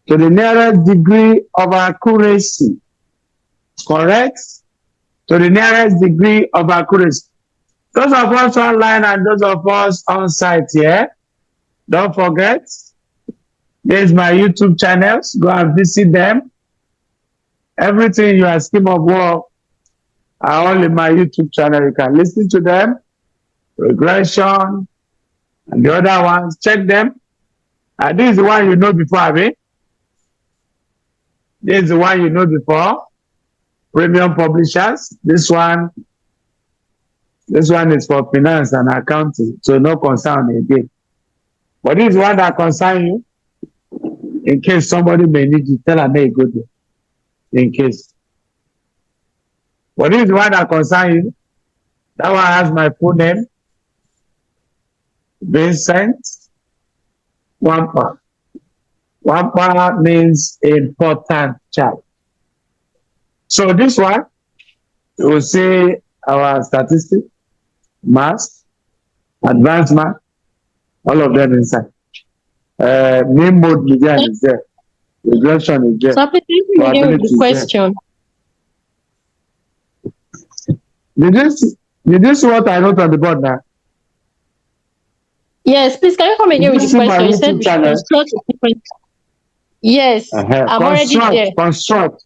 to the nearest degree of accuracy. Correct to the nearest degree of accuracy. Those of us online and those of us on site here, don't forget, there's my YouTube channels. Go and visit them. Everything you are scheme of work are all in my YouTube channel. You can listen to them. Regression and the other ones. Check them. And this is the one you know before, Abi. This is the one you know before. Premium publishers. This one is for finance and accounting. So no concern again. But this is one that concerns you. In case somebody may need you, tell them, hey, go there. In case. But this is one that concerns you. That one has my full name. Vincent Nwankpa. Nwankpa means important child. So this one, we will say our statistics, maths, advanced math, all of them inside. Main mode median is there. Regression is there. So please begin with the question. Did you see what I wrote on the board now? Yes, please can you come again with the question? You said we should construct a different. Yes, I'm already there. Construct.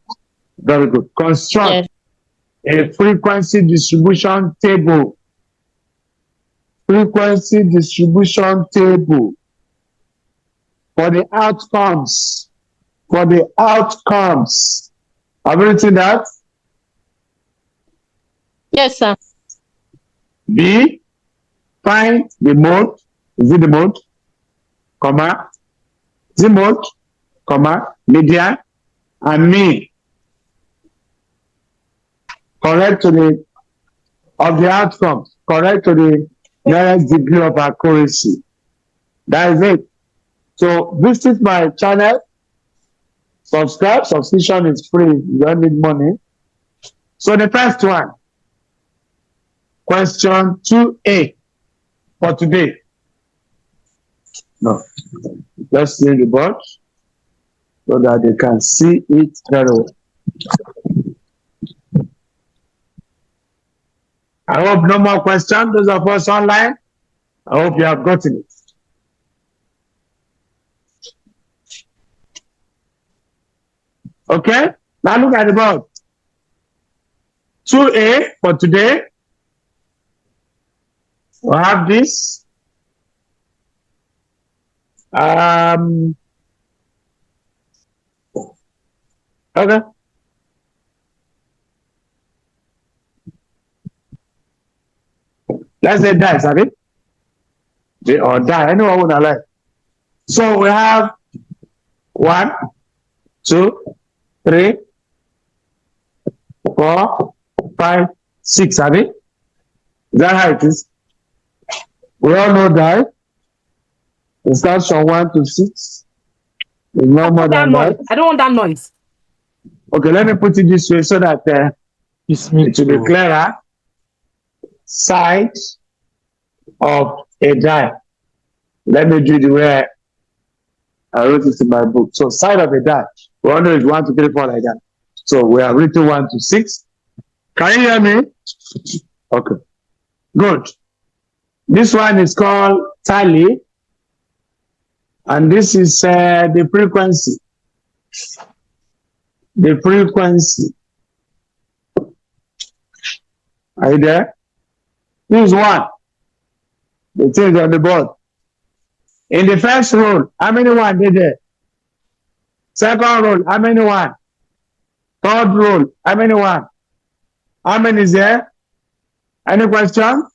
Very good. Construct Yes. a frequency distribution table. Frequency distribution table for the outcomes. For the outcomes. Have you written that? Yes, sir. B, find the mode. Is it the mode? Comma. The mode, comma, median, and mean. Correct to the of the outcomes. Correct to the nearest degree of accuracy. That is it. So visit my channel. Subscribe. Subscription is free. You don't need money. So the first one. Question 2A for today. No. Let's see the board so that they can see it very well. I hope no more questions. Those of us online, I hope you have gotten it. Okay? Now look at the board. 2A for today. We have this. Okay. Let's say die, have it? Or die. Anyone would like. So we have 1, 2, 3, 4, 5, 6, have it? Is that how it is? We all know that. It starts from 1 to 6. It's no more than that. I don't want that noise. Okay, let me put it this way so that it will be clearer. Side of a die. Let me do the way I wrote it in my book. So side of a die. We all know it's 1, 2, 3, 4 like that. So we have written 1 to 6. Can you hear me? Okay. Good. This one is called tally. And this is the frequency. The frequency. Are you there? This is 1. The things on the board. In the first row, how many 1 did there? Second row, how many 1? Third row, how many 1? How many is there? Any question?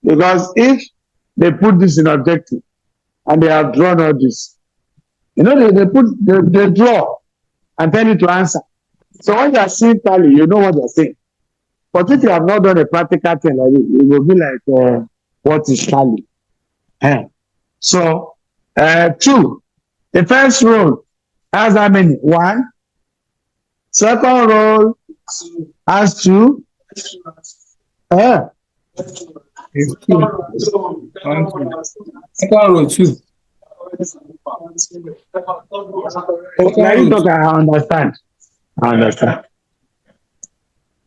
Because if they put this in objective and they have drawn all this, you know, they draw and tell you to answer. So when you are seeing tally, you know what they're saying. But if you have not done a practical thing like this, it will be like what is tally. So 2. The first row has how many? 1. Second row has 2. It's 2. 1, 2. Second row 2. Now you talk, I understand.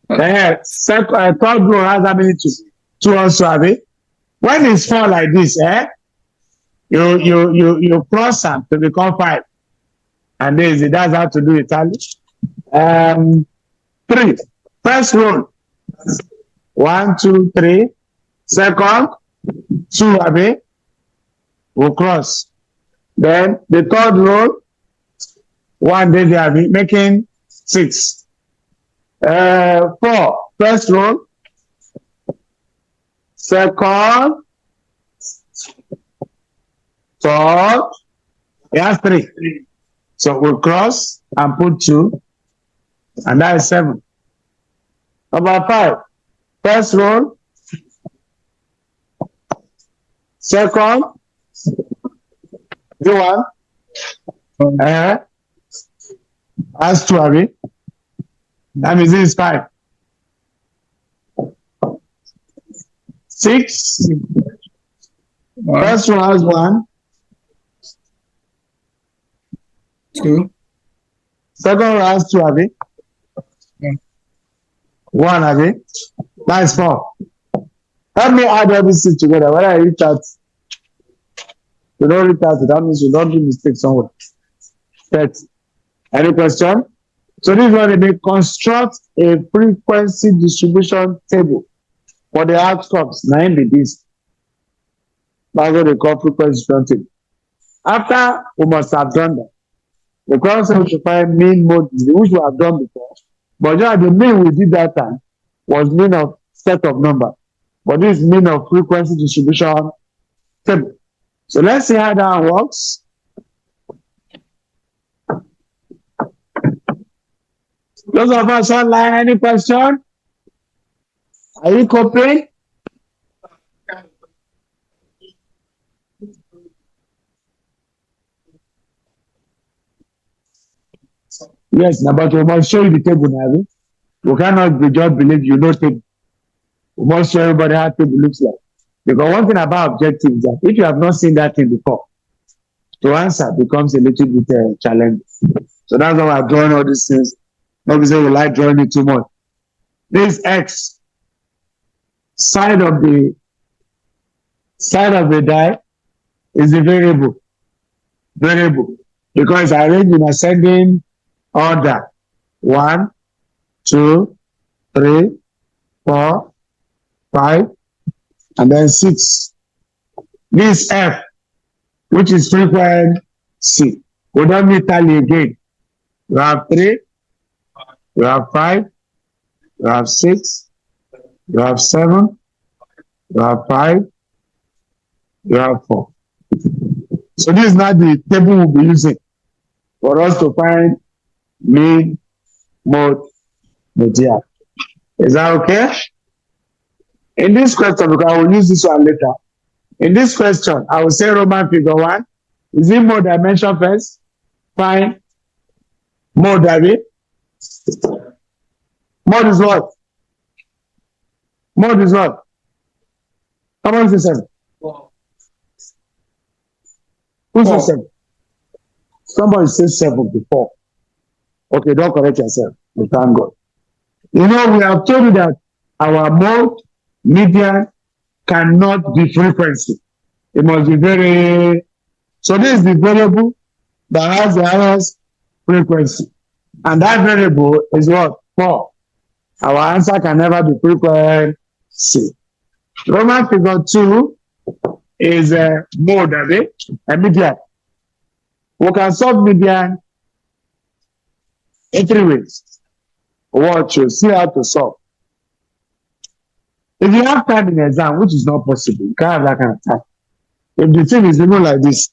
Third row has how many? 2. 2 also have it. When it's 4 like this, you cross them to become 5. And that's how to do it tally. 3. First row 1, 2, 3. Second 2 have will cross. Then the third row 1 they have it, making 6. 4. First row, second, third, it has 3. So we'll cross and put 2, and that is 7. Number 5. First row, second, do 1. Has 2 of it. That means this is 5. 6. First one has 1. 2. Second one has 2 of it. 1 of it. That's 4. Help me add all these things together. When I reach out, you don't reach out, that means you don't do mistakes somewhere. 30. Any question? So this is what they make. Construct a frequency distribution table for the outcomes. Now in this. That's what they call frequency distribution table. After we must have done that, the concept to find mean mode, which we have done before. But yeah, the mean we did that time was mean of set of number. But this is mean of frequency distribution table. So let's see how that works. Those of us online, any question? Are you copying? Yes, now, but we must show you the table now. We cannot just believe you know table. We must show everybody how table looks like. Because one thing about objective is that if you have not seen that thing before, to answer becomes a little bit challenging. So that's why I'm drawing all these things. Nobody say we like drawing it too much. This X side of the die is the variable. Because I arrange in ascending order. 1, 2, 3, 4, 5, and then 6. This F, which is frequency, we don't need tally again. We have 3, we have 5, we have 6, we have 7, we have 5, we have 4. So this is not the table we'll be using for us to find mean, mode, median. Is that okay? In this question, because I will use this one later. In this question, I will say Roman figure 1. Is it mode dimension first? Fine. Mode, David. Mode is what? Mode is what? How much is 7? Who said 7? Somebody said 7 before. Okay, don't correct yourself. We thank God. You know, we have told you that our mode, median, cannot be frequency. It must be very. So this is the variable that has the highest frequency. And that variable is what? 4. Our answer can never be frequency. Roman figure 2 is a mode of it, a median. We can solve median in 3 ways. Watch you see how to solve. If you have time in exam, which is not possible, you can't have that kind of time. If the thing is even like this,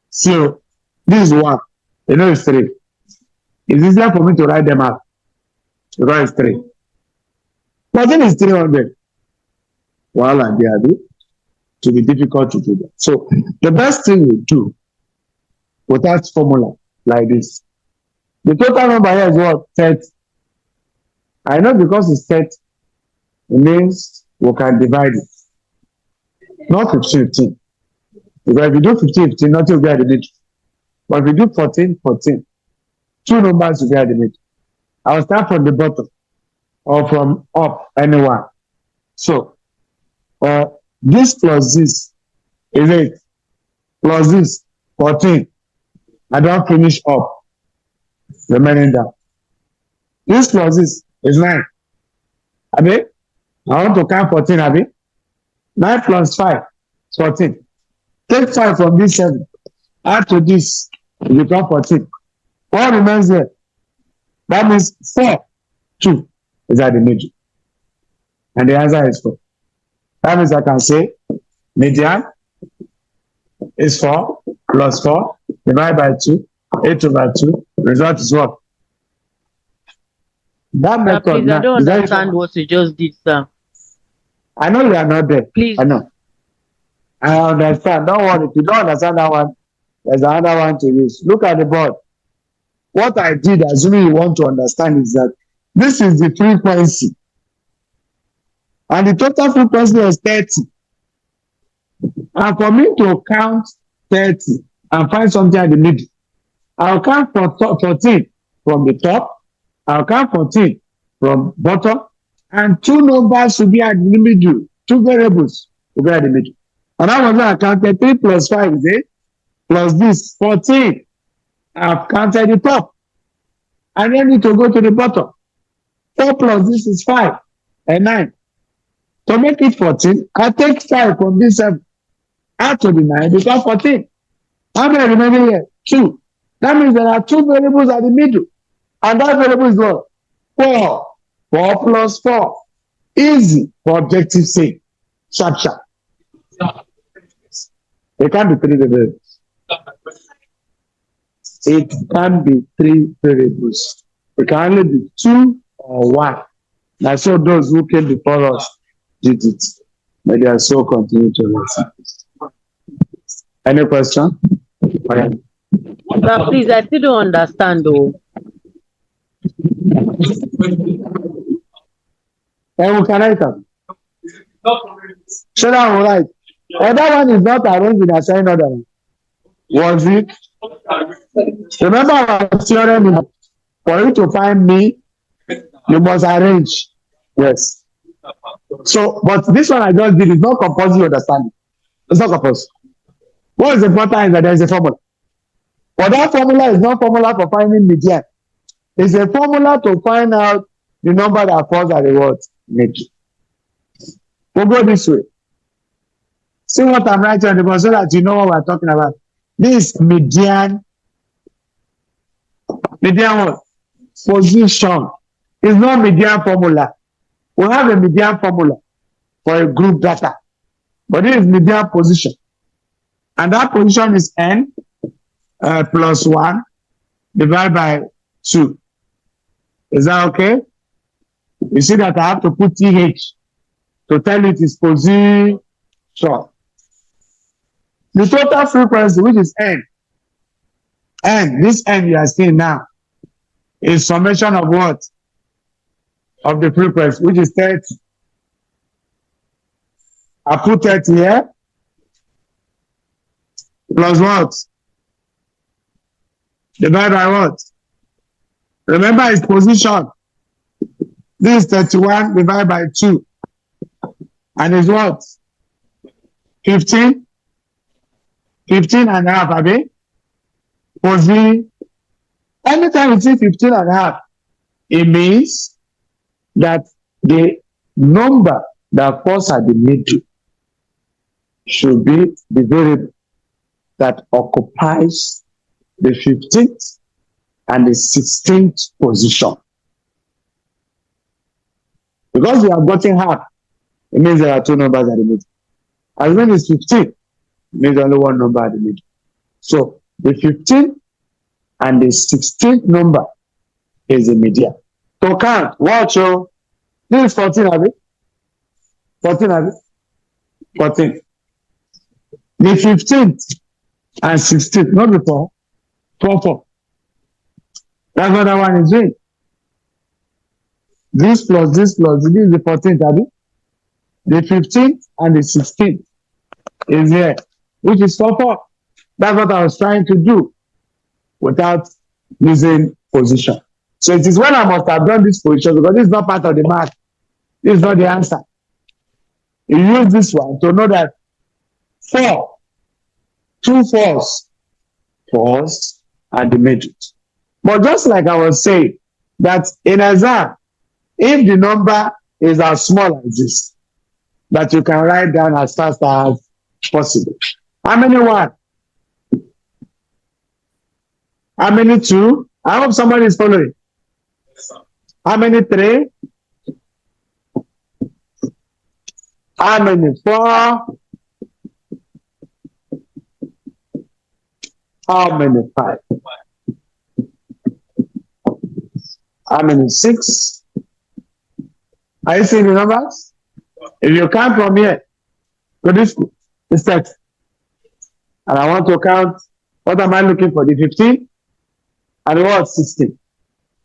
so this is 1, you know it's 3. It's easier for me to write them out because it's 3. 14 is 300. Well, they are to be difficult to do that. So the best thing we do without formula like this, the total number here is what? 30. I know because it's 30, it means we can divide it. Not 15. Because if you do 15, nothing will be at the middle. But if you do 14, two numbers will be at the middle. I will start from the bottom or from up, anyone. So, this plus this is 8. Plus this, 14. I don't finish up. Remaining down. This plus this is 9. Abi? I want to count 14, Abi? 9 plus 5 is 14. Take 5 from this 7. Add to this, it becomes 14. What remains there? That means 4, 2 is at the middle. And the answer is 4. That means I can say median is 4 plus 4 divided by 2, 8 over 2. Result is what? That method. Please, I don't understand what you just did, sir. I know you are not there. Please. I know. I understand. Don't worry. If you don't understand that one, there's another one to use. Look at the board. What I did, assuming you want to understand, is that this is the frequency. And the total frequency is 30. And for me to count 30 and find something at the middle, I'll count 14 from the top, I'll count 14 from bottom, and two numbers will be at the middle. Two variables will be at the middle. And that was when I counted 3 plus 5 is 8, plus this 14. I've counted the top. I then need to go to the bottom. 4 plus this is 5 and 9. To make it 14, I take 5 from this 7. Add to the 9, become 14. How many remaining here? 2. That means there are 2 variables at the middle. And that variable is what? 4. 4 plus 4. Easy for objective sake. Sharp. It can't be 3 variables. It can be 3 variables. It can only be 2 or 1. Now, so those who came before us did it. May they also continue to listen. Any question? Okay. But please, I still don't understand though. And we can write them. So that will write. That one is not arranged in a sign order. Was it? Remember our theorem, for you to find me, you must arrange. Yes. So, but this one I just did is not compulsory understanding. It's not compulsory. What is important is that there is a formula. But that formula is not formula for finding median. It's a formula to find out the number that falls at the word median. We'll go this way. See what I'm writing on the board so that you know what we're talking about. This median. Median what? Position. It's not median formula. We have a median formula for a group data. But this is median position. And that position is n plus 1 divided by 2. Is that okay? You see that I have to put TH to tell it is position. The total frequency, which is n, this n you are seeing now, is summation of what? Of the frequency, which is 30. I put 30 here. Plus what? Divided by what? Remember its position. This is 31 divided by 2. And is what? 15? 15 and a half, Abi? Position. Anytime you see 15 and a half, it means that the number that falls at the middle should be the variable that occupies the 15th and the 16th position. Because we have gotten half, it means there are 2 numbers at the middle. As when it's 15, it means only 1 number at the middle. So the 15th and the 16th number is the median. To count, watch, This is 14, Abi. 14, Abi. 14. The 15th and 16th, not before. 4. That's what that one is doing. This plus this plus this is the 14th, Abi. The 15th and the 16th is here, which is 4. That's what I was trying to do without losing position. So it is when I must have done this position because this is not part of the math. This is not the answer. You use this one to know that 4, 2 4s are the matrix. But just like I was saying, that in exam, if the number is as small as this, that you can write down as fast as possible. How many 1? How many 2? I hope somebody is following. How many 3? How many 4? How many 5? How many 6? Are you seeing the numbers? If you count from here to this set, and I want to count, what am I looking for? The 15 and the what? 16.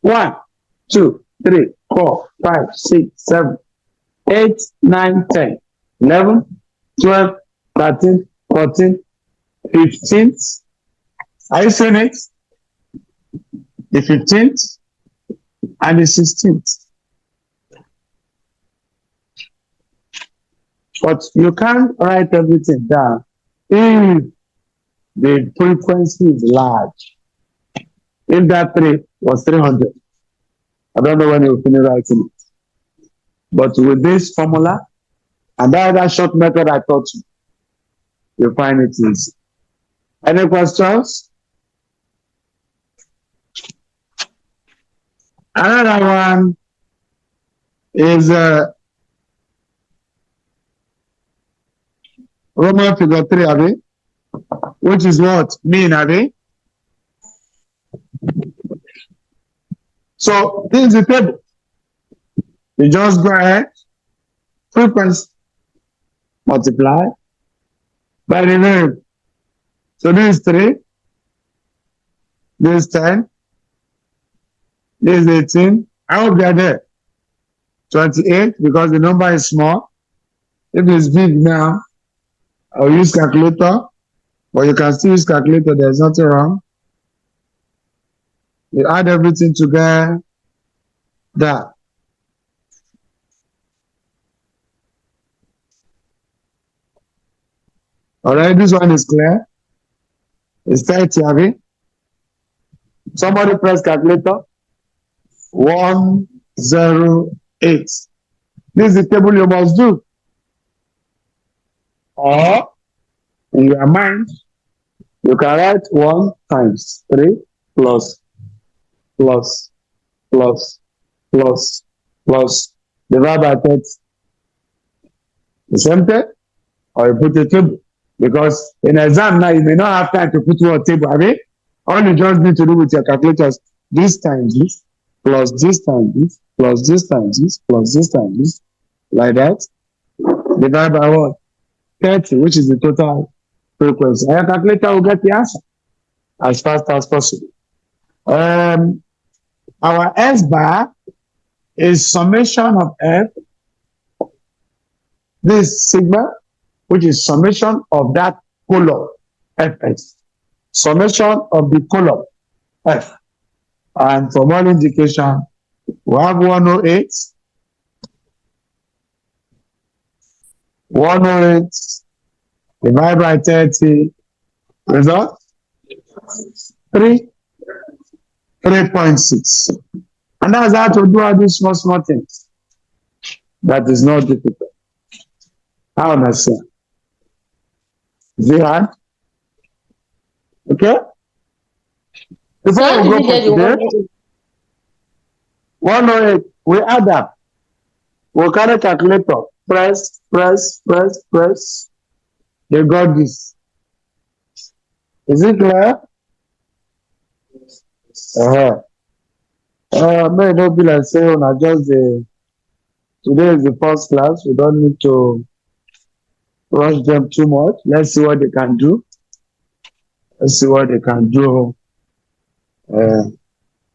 1, 2, 3, 4, 5, 6, 7, 8, 9, 10, 11, 12, 13, 14, 15. Are you seeing it? The 15th and the 16th. But you can't write everything down if the frequency is large. If that 3 was 300, I don't know when you'll finish writing it. But with this formula and that other short method I taught you, you'll find it easy. Any questions? Another one is Roman figure 3, Abi, which is what? Mean, Abi. So this is the table. You just go ahead, frequency, multiply by the variable. So this is 3, this is 10, this is 18. I hope they are there. 28, because the number is small. If it's big now, I'll use calculator, but you can still use calculator, there's nothing wrong. You add everything together. That. Alright, this one is clear. It's 30, Abi. Somebody press calculator. 108. This is the table you must do. Or in your mind, you can write 1 times 3 plus divide by 30. It's empty, or you put a table. Because in exam now, you may not have time to put one table. I mean, all you just need to do with your calculators, this times this, plus this times this, plus this times this, plus this times this, like that. Divide by what? 30, which is the total frequency. And your calculator will get the answer as fast as possible. Our S bar is summation of F. This sigma, which is summation of that column, Fs. Summation of the column, F. And for more indication, we have 108. 108 divided by 30. Result? 3.6. And that's how to do all these small things. That is not difficult. I understand. Is it hard? Okay? Before we go for today, 108, we add up. We'll carry calculator. Press. They got this. Is it clear? May not be like saying I just Today is the first class. We don't need to rush them too much. Let's see what they can do. Let's see what they can do.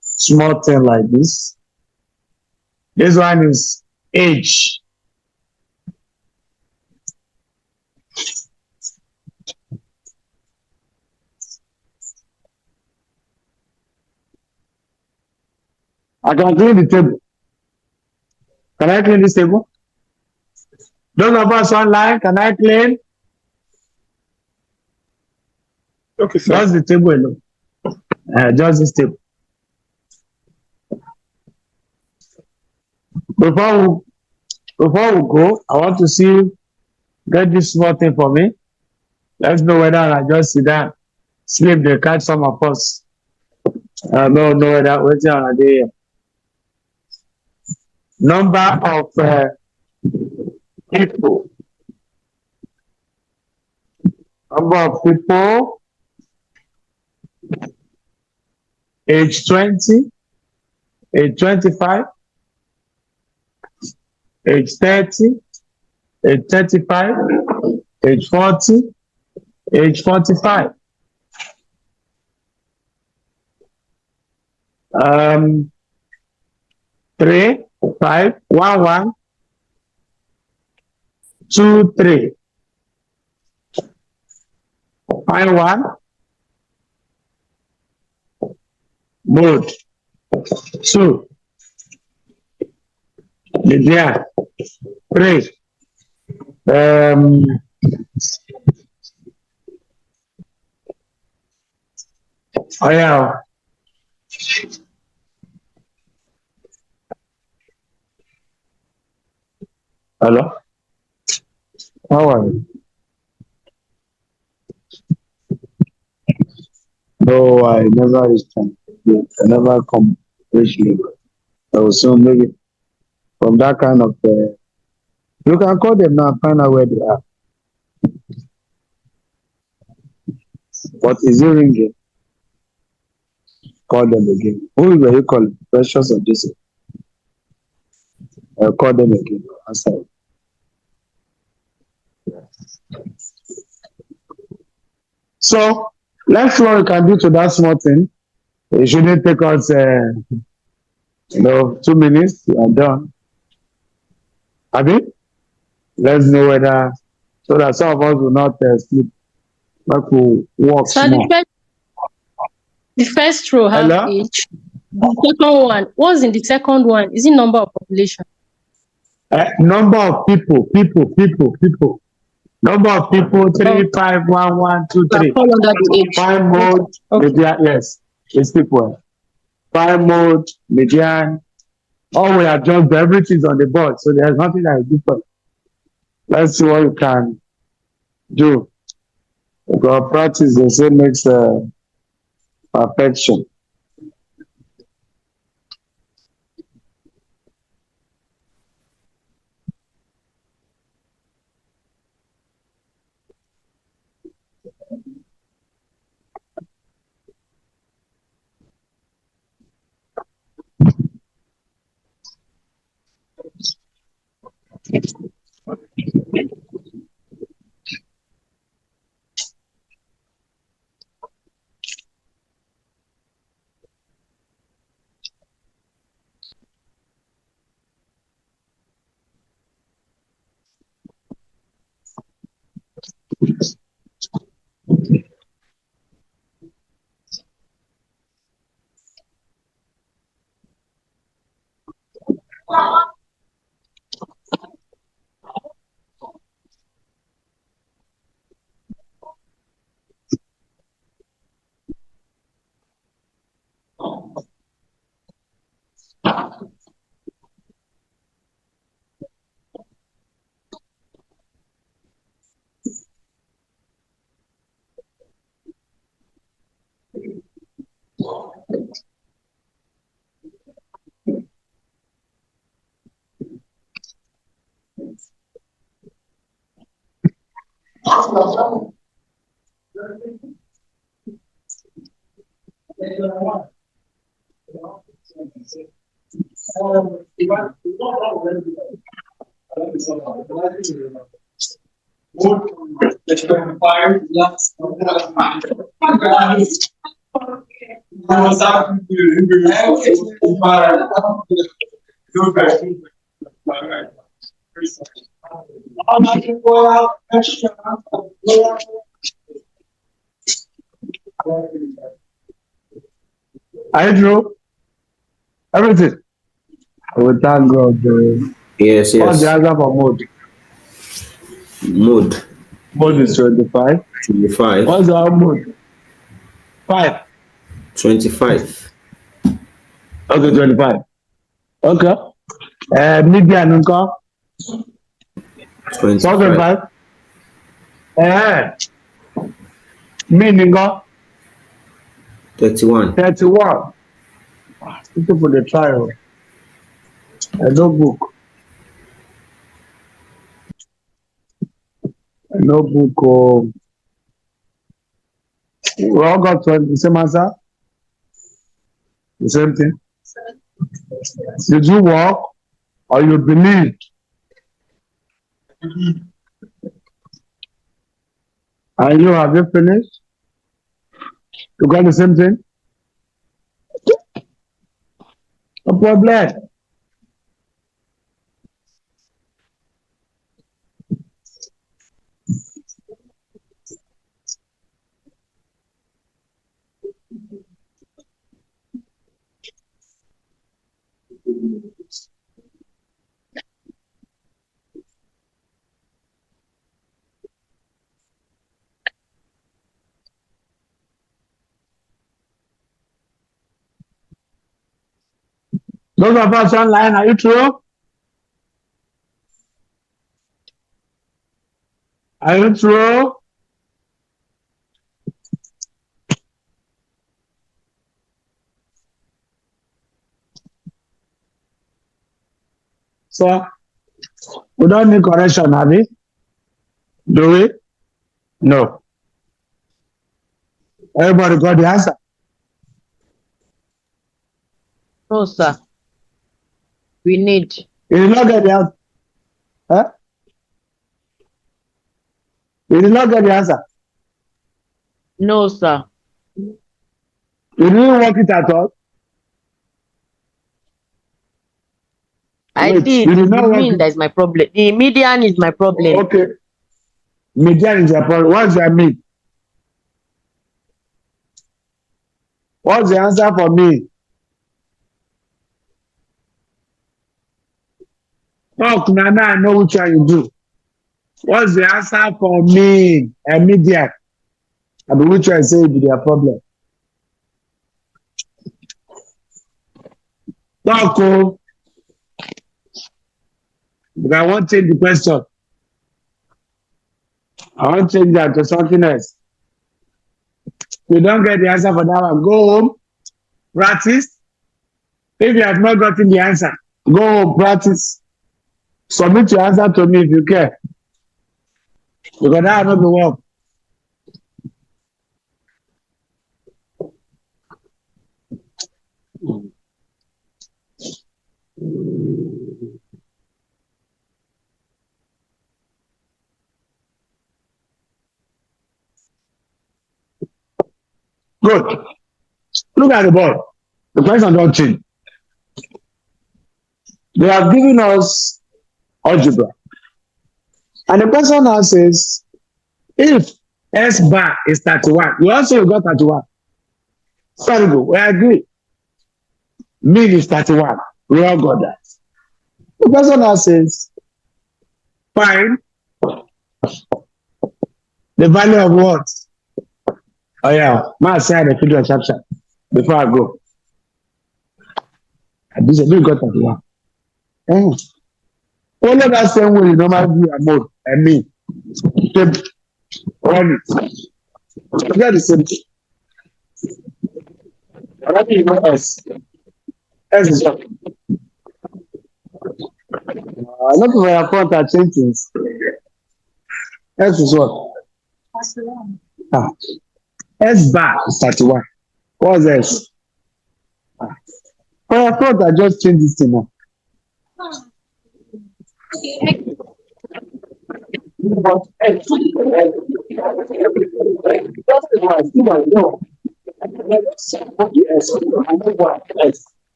Small thing like this. This one is age. I can clean the table. Can I clean this table? Those of us online, can I clean? Okay, sir. Just the table alone. Just this table. Before we go, I want to see, get this small thing for me. Let's know whether I just sit down, sleep, they catch some of us. No, whether waiting on a day. Number of people. Number of people age 20, age 25, age 30, age 35, age 40, age 45. 3, 5, 1, 1, 2, 3. Find one. Mode. 2. Lydia. 3. Oh yeah. Hello. How are you? No, I never respond. I never come reach me. I will soon maybe from that kind of. You can call them now and find out where they are. What is it ringing? Call them again. Who were you calling? Precious or this? Call them again. Answer. So let's see what we can do to that small thing. It shouldn't take us 2 minutes. We are done. Abi? Let's know whether so that some of us will not sleep. Like we walk So small. the first row have Hello? age. The second one, what's in the second one? Is it number of population? Number of people. Number of people, 3, 5, 1, 1, 2, 3. Fall under the age. 5 mode, median, yes. It's people. 5 mode, median. All we have just everything's on the board, so there's nothing that is different. Let's see what we can do. Because practice, they say, makes perfection. I know everything. I will thank God. Yes, What's the yes. answer for mode? Mode. Mode is 25. 25. What's our mode? 5. 25. Okay, 25. Okay. Median income. 25. 25. Mean income. 31. 31. People for the trial. A notebook. A notebook. We all got 20. The same answer. The same thing. Did you walk or you believed? And you have you finished? You got the same thing? No problem. Those of us online, are you true? Are you true? So, we don't need correction, have we? Do we? No. Everybody got the answer? No, sir. We need. You did not get the answer? Huh? You did not get the answer? No, sir. You didn't work it at all? I Wait, did. you did The not work mean it. that is my problem. The median is my problem. Okay. Median is your problem. What's your mean? What's the answer for me? Talk, Nana, I know which one you do. What's the answer for me? A median. I mean, which one say be their problem? Talk, oh. But I want to change the question. I want to change that to something else. You don't get the answer for that one. Go home, practice. If you have not gotten the answer, go home, practice. Submit your answer to me if you care. Because that will not be work. Good. Look at the board. The question don't change. They have given us algebra. And the question now says, if S bar is 31, you also got 31. Very good. We agree. Mean is 31. We all got that. The question now says, find the value of what? Oh yeah, my say the figure chapter before I go. And this is got 31. Only that same way you normally do a mode and me. Run it. Get the same thing. Already you know S. S is what? Not for your front are change things. S is what? Ah. S bar is 31. What's S? Ah. For your front, I just change this thing now.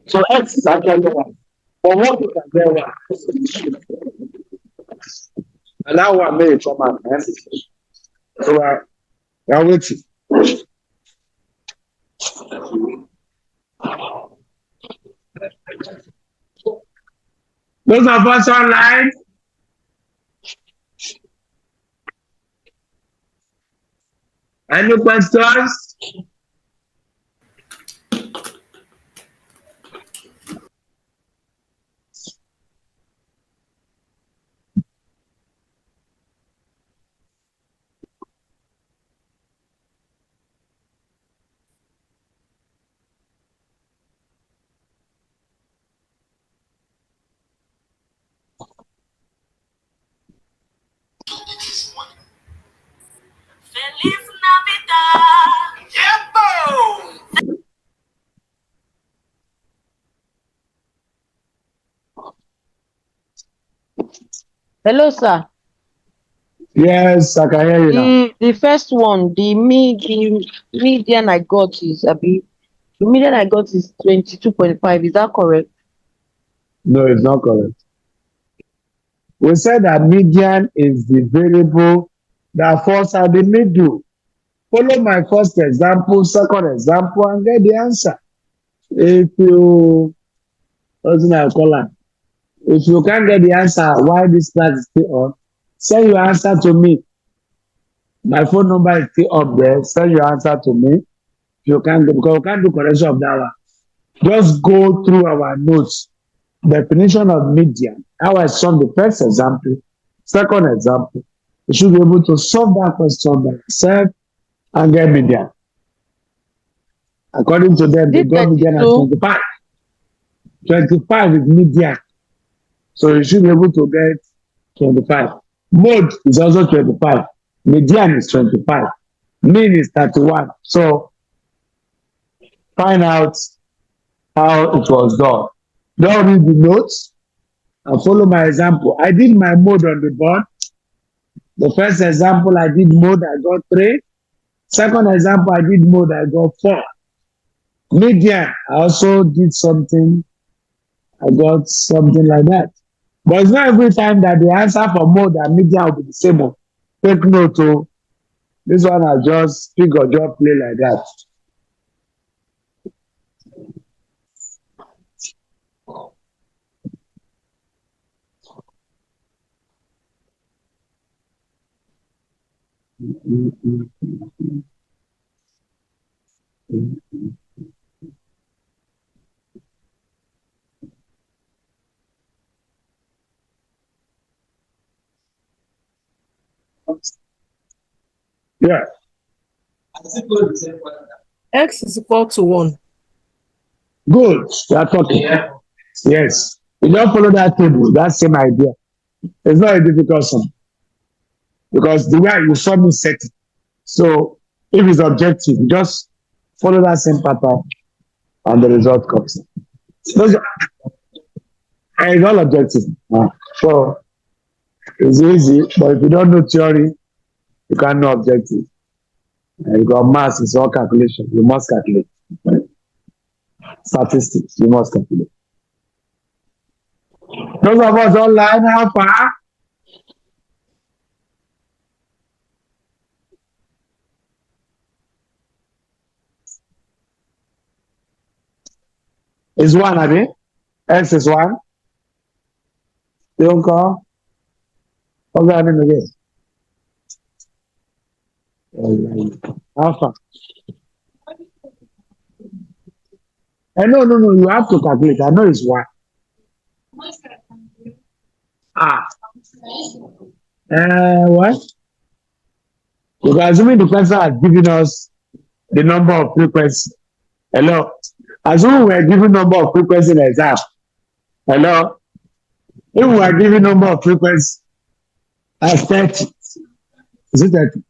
So X is actually 1. But what you can get 1? And now one made from an X. So I'm waiting. Those of us online. Any questions? Hello, sir. Yes, I can hear you now. The first one, the median I got is the median I got is 22.5. Is that correct? No, it's not correct. We said that median is the variable that falls at the middle. Follow my first example, second example, and get the answer. If you if you can't get the answer why this class is still on, send your answer to me. My phone number is still up there. Send your answer to me. If you can't do, because we can't do correction of that one. Just go through our notes. Definition of median. How I solve the first example, second example. You should be able to solve that question by yourself and get median. According to them, they got median at 25. 25 is median. So you should be able to get 25. Mode is also 25. Median is 25. Mean is 31. So find out how it was done. Don't read the notes and follow my example. I did my mode on the board. The first example I did mode, I got 3. Second example, I did mode, I got 4. Median, I also did something. I got something like that. But it's not every time that the answer for mode and median will be the same. Take note to this one. I just pick or just play like that. Yeah. X is equal to 1. Good. You are talking. Yes. You don't follow that table. That same idea. It's not a difficult one. Because the way you saw me set it. So if it's objective, just follow that same pattern and the result comes. It's all objective. So it's easy, but if you don't know theory, you can't know objective. And you got maths, it's all calculation. You must calculate. Statistics, you must calculate. Those of us online, how far? Is 1, I mean? X is 1. Don't call. What's happening again? Alpha. No, you have to calculate. I know it's 1. What? Because assuming the person has given us the number of frequency. Hello? Assuming we are given number of frequency in exam. Hello? If we are given number of frequency as 30, is it 30?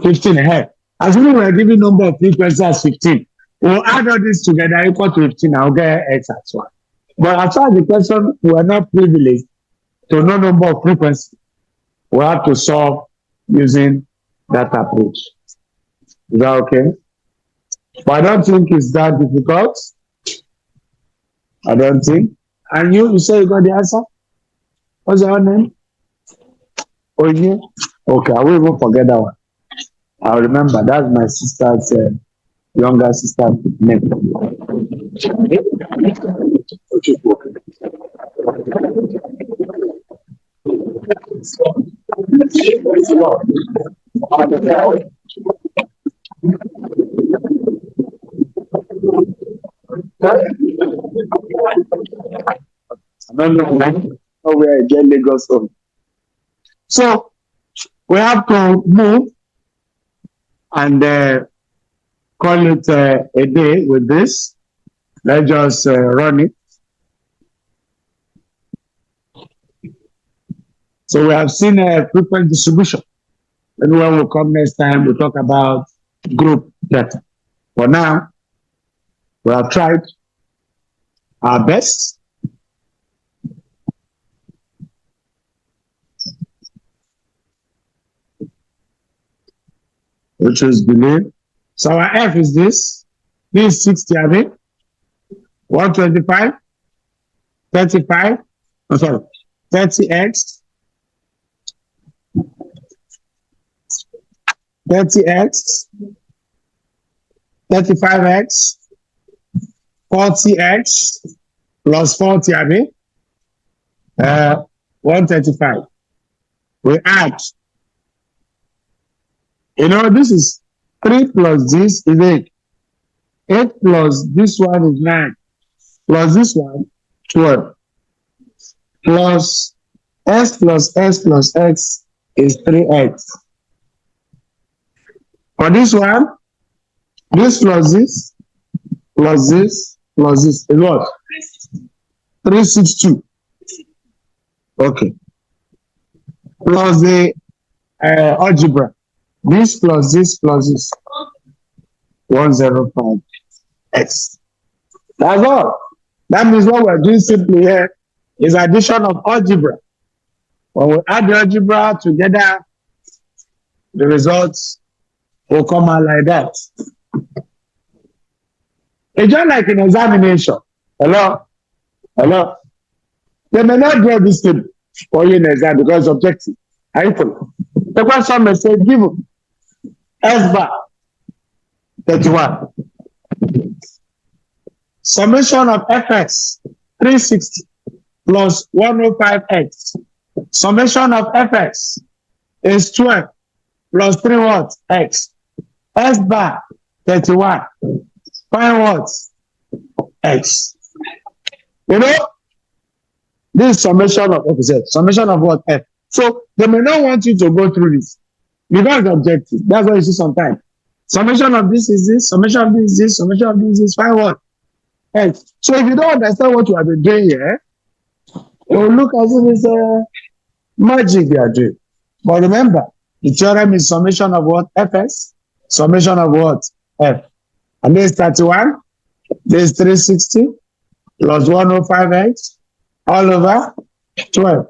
15 ahead. Assuming we are given number of frequency as 15, we'll add all this together equal to 15. I'll get X as 1. But as far as the person, we are not privileged to know number of frequency. we have to solve using that approach. Is that okay? But I don't think it's that difficult. I don't think. And you say you got the answer? What's your name? Oh, yeah. Okay, I will even forget that one. I'll remember. That's my sister's younger sister's name. Where I get Lagos from. So we have to move and call it a day with this. Let's just run it. So we have seen a frequent distribution. And when we come next time, we'll talk about group data. For now, we have tried our best. Which is believe. So our F is this. This is 60, I mean. 125, 35, oh, sorry, 30x, 30x, 35x, 40x, plus 40, I mean, 135. We add. You know, this is 3 plus this is 8. 8 plus this one is 9. Plus this one, 12. Plus s plus s plus x is 3x. For this one, this plus this, plus this, plus this is what? 362. Okay. Plus the algebra. This plus this plus this. 105x. That's all. That means what we're doing simply here is addition of algebra. When we add the algebra together, the results will come out like that. It's just like an examination. Hello? Hello? They may not draw this table for you in the exam because it's objective. Are you following? The question may say, given S bar 31. Summation of fx 360 plus 105x. Summation of fx is 12 plus 3 what? X. S bar 31. Find what? X. You know, this is summation of f. Summation of what? F. So they may not want you to go through this because it's objective. That's what you see sometimes. Summation of this is this, summation of this is this, summation of this is find what? X. So if you don't understand what you have been doing here, it will look as if it's magic you are doing. But remember, the theorem is summation of what? Fs. Summation of what? F. And this is 31. This is 360 plus 105x all over 12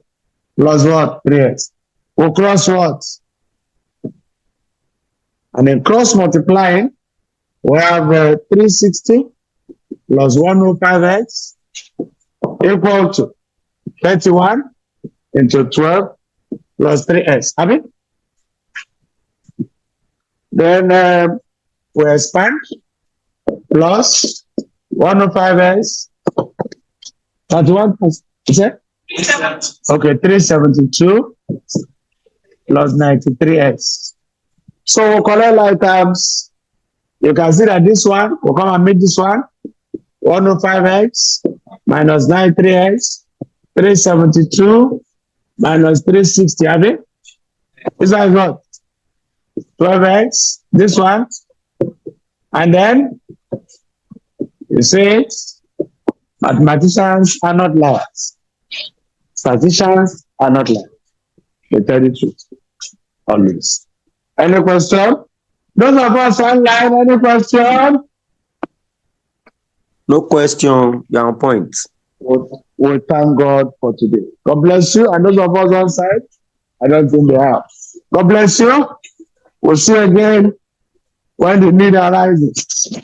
plus what? 3x. We'll cross what? And then cross multiplying, we have 360 plus 105x equal to 31 into 12 plus 3x. Have it? Then we expand plus 105x 31 is it? Okay, 372 plus 93x. So we'll collect like terms. You can see that this one will come and make this one 105x minus 93x 372 minus 360. Have it? This one is what? 12x. This one. And then you see it. Mathematicians are not liars. Statisticians are not liars. They tell the truth. Always. Any question? Those of us online, any question? No question. You're on point. We thank God for today. God bless you. And those of us on site, I don't think they have. God bless you. We'll see you again when the need arises.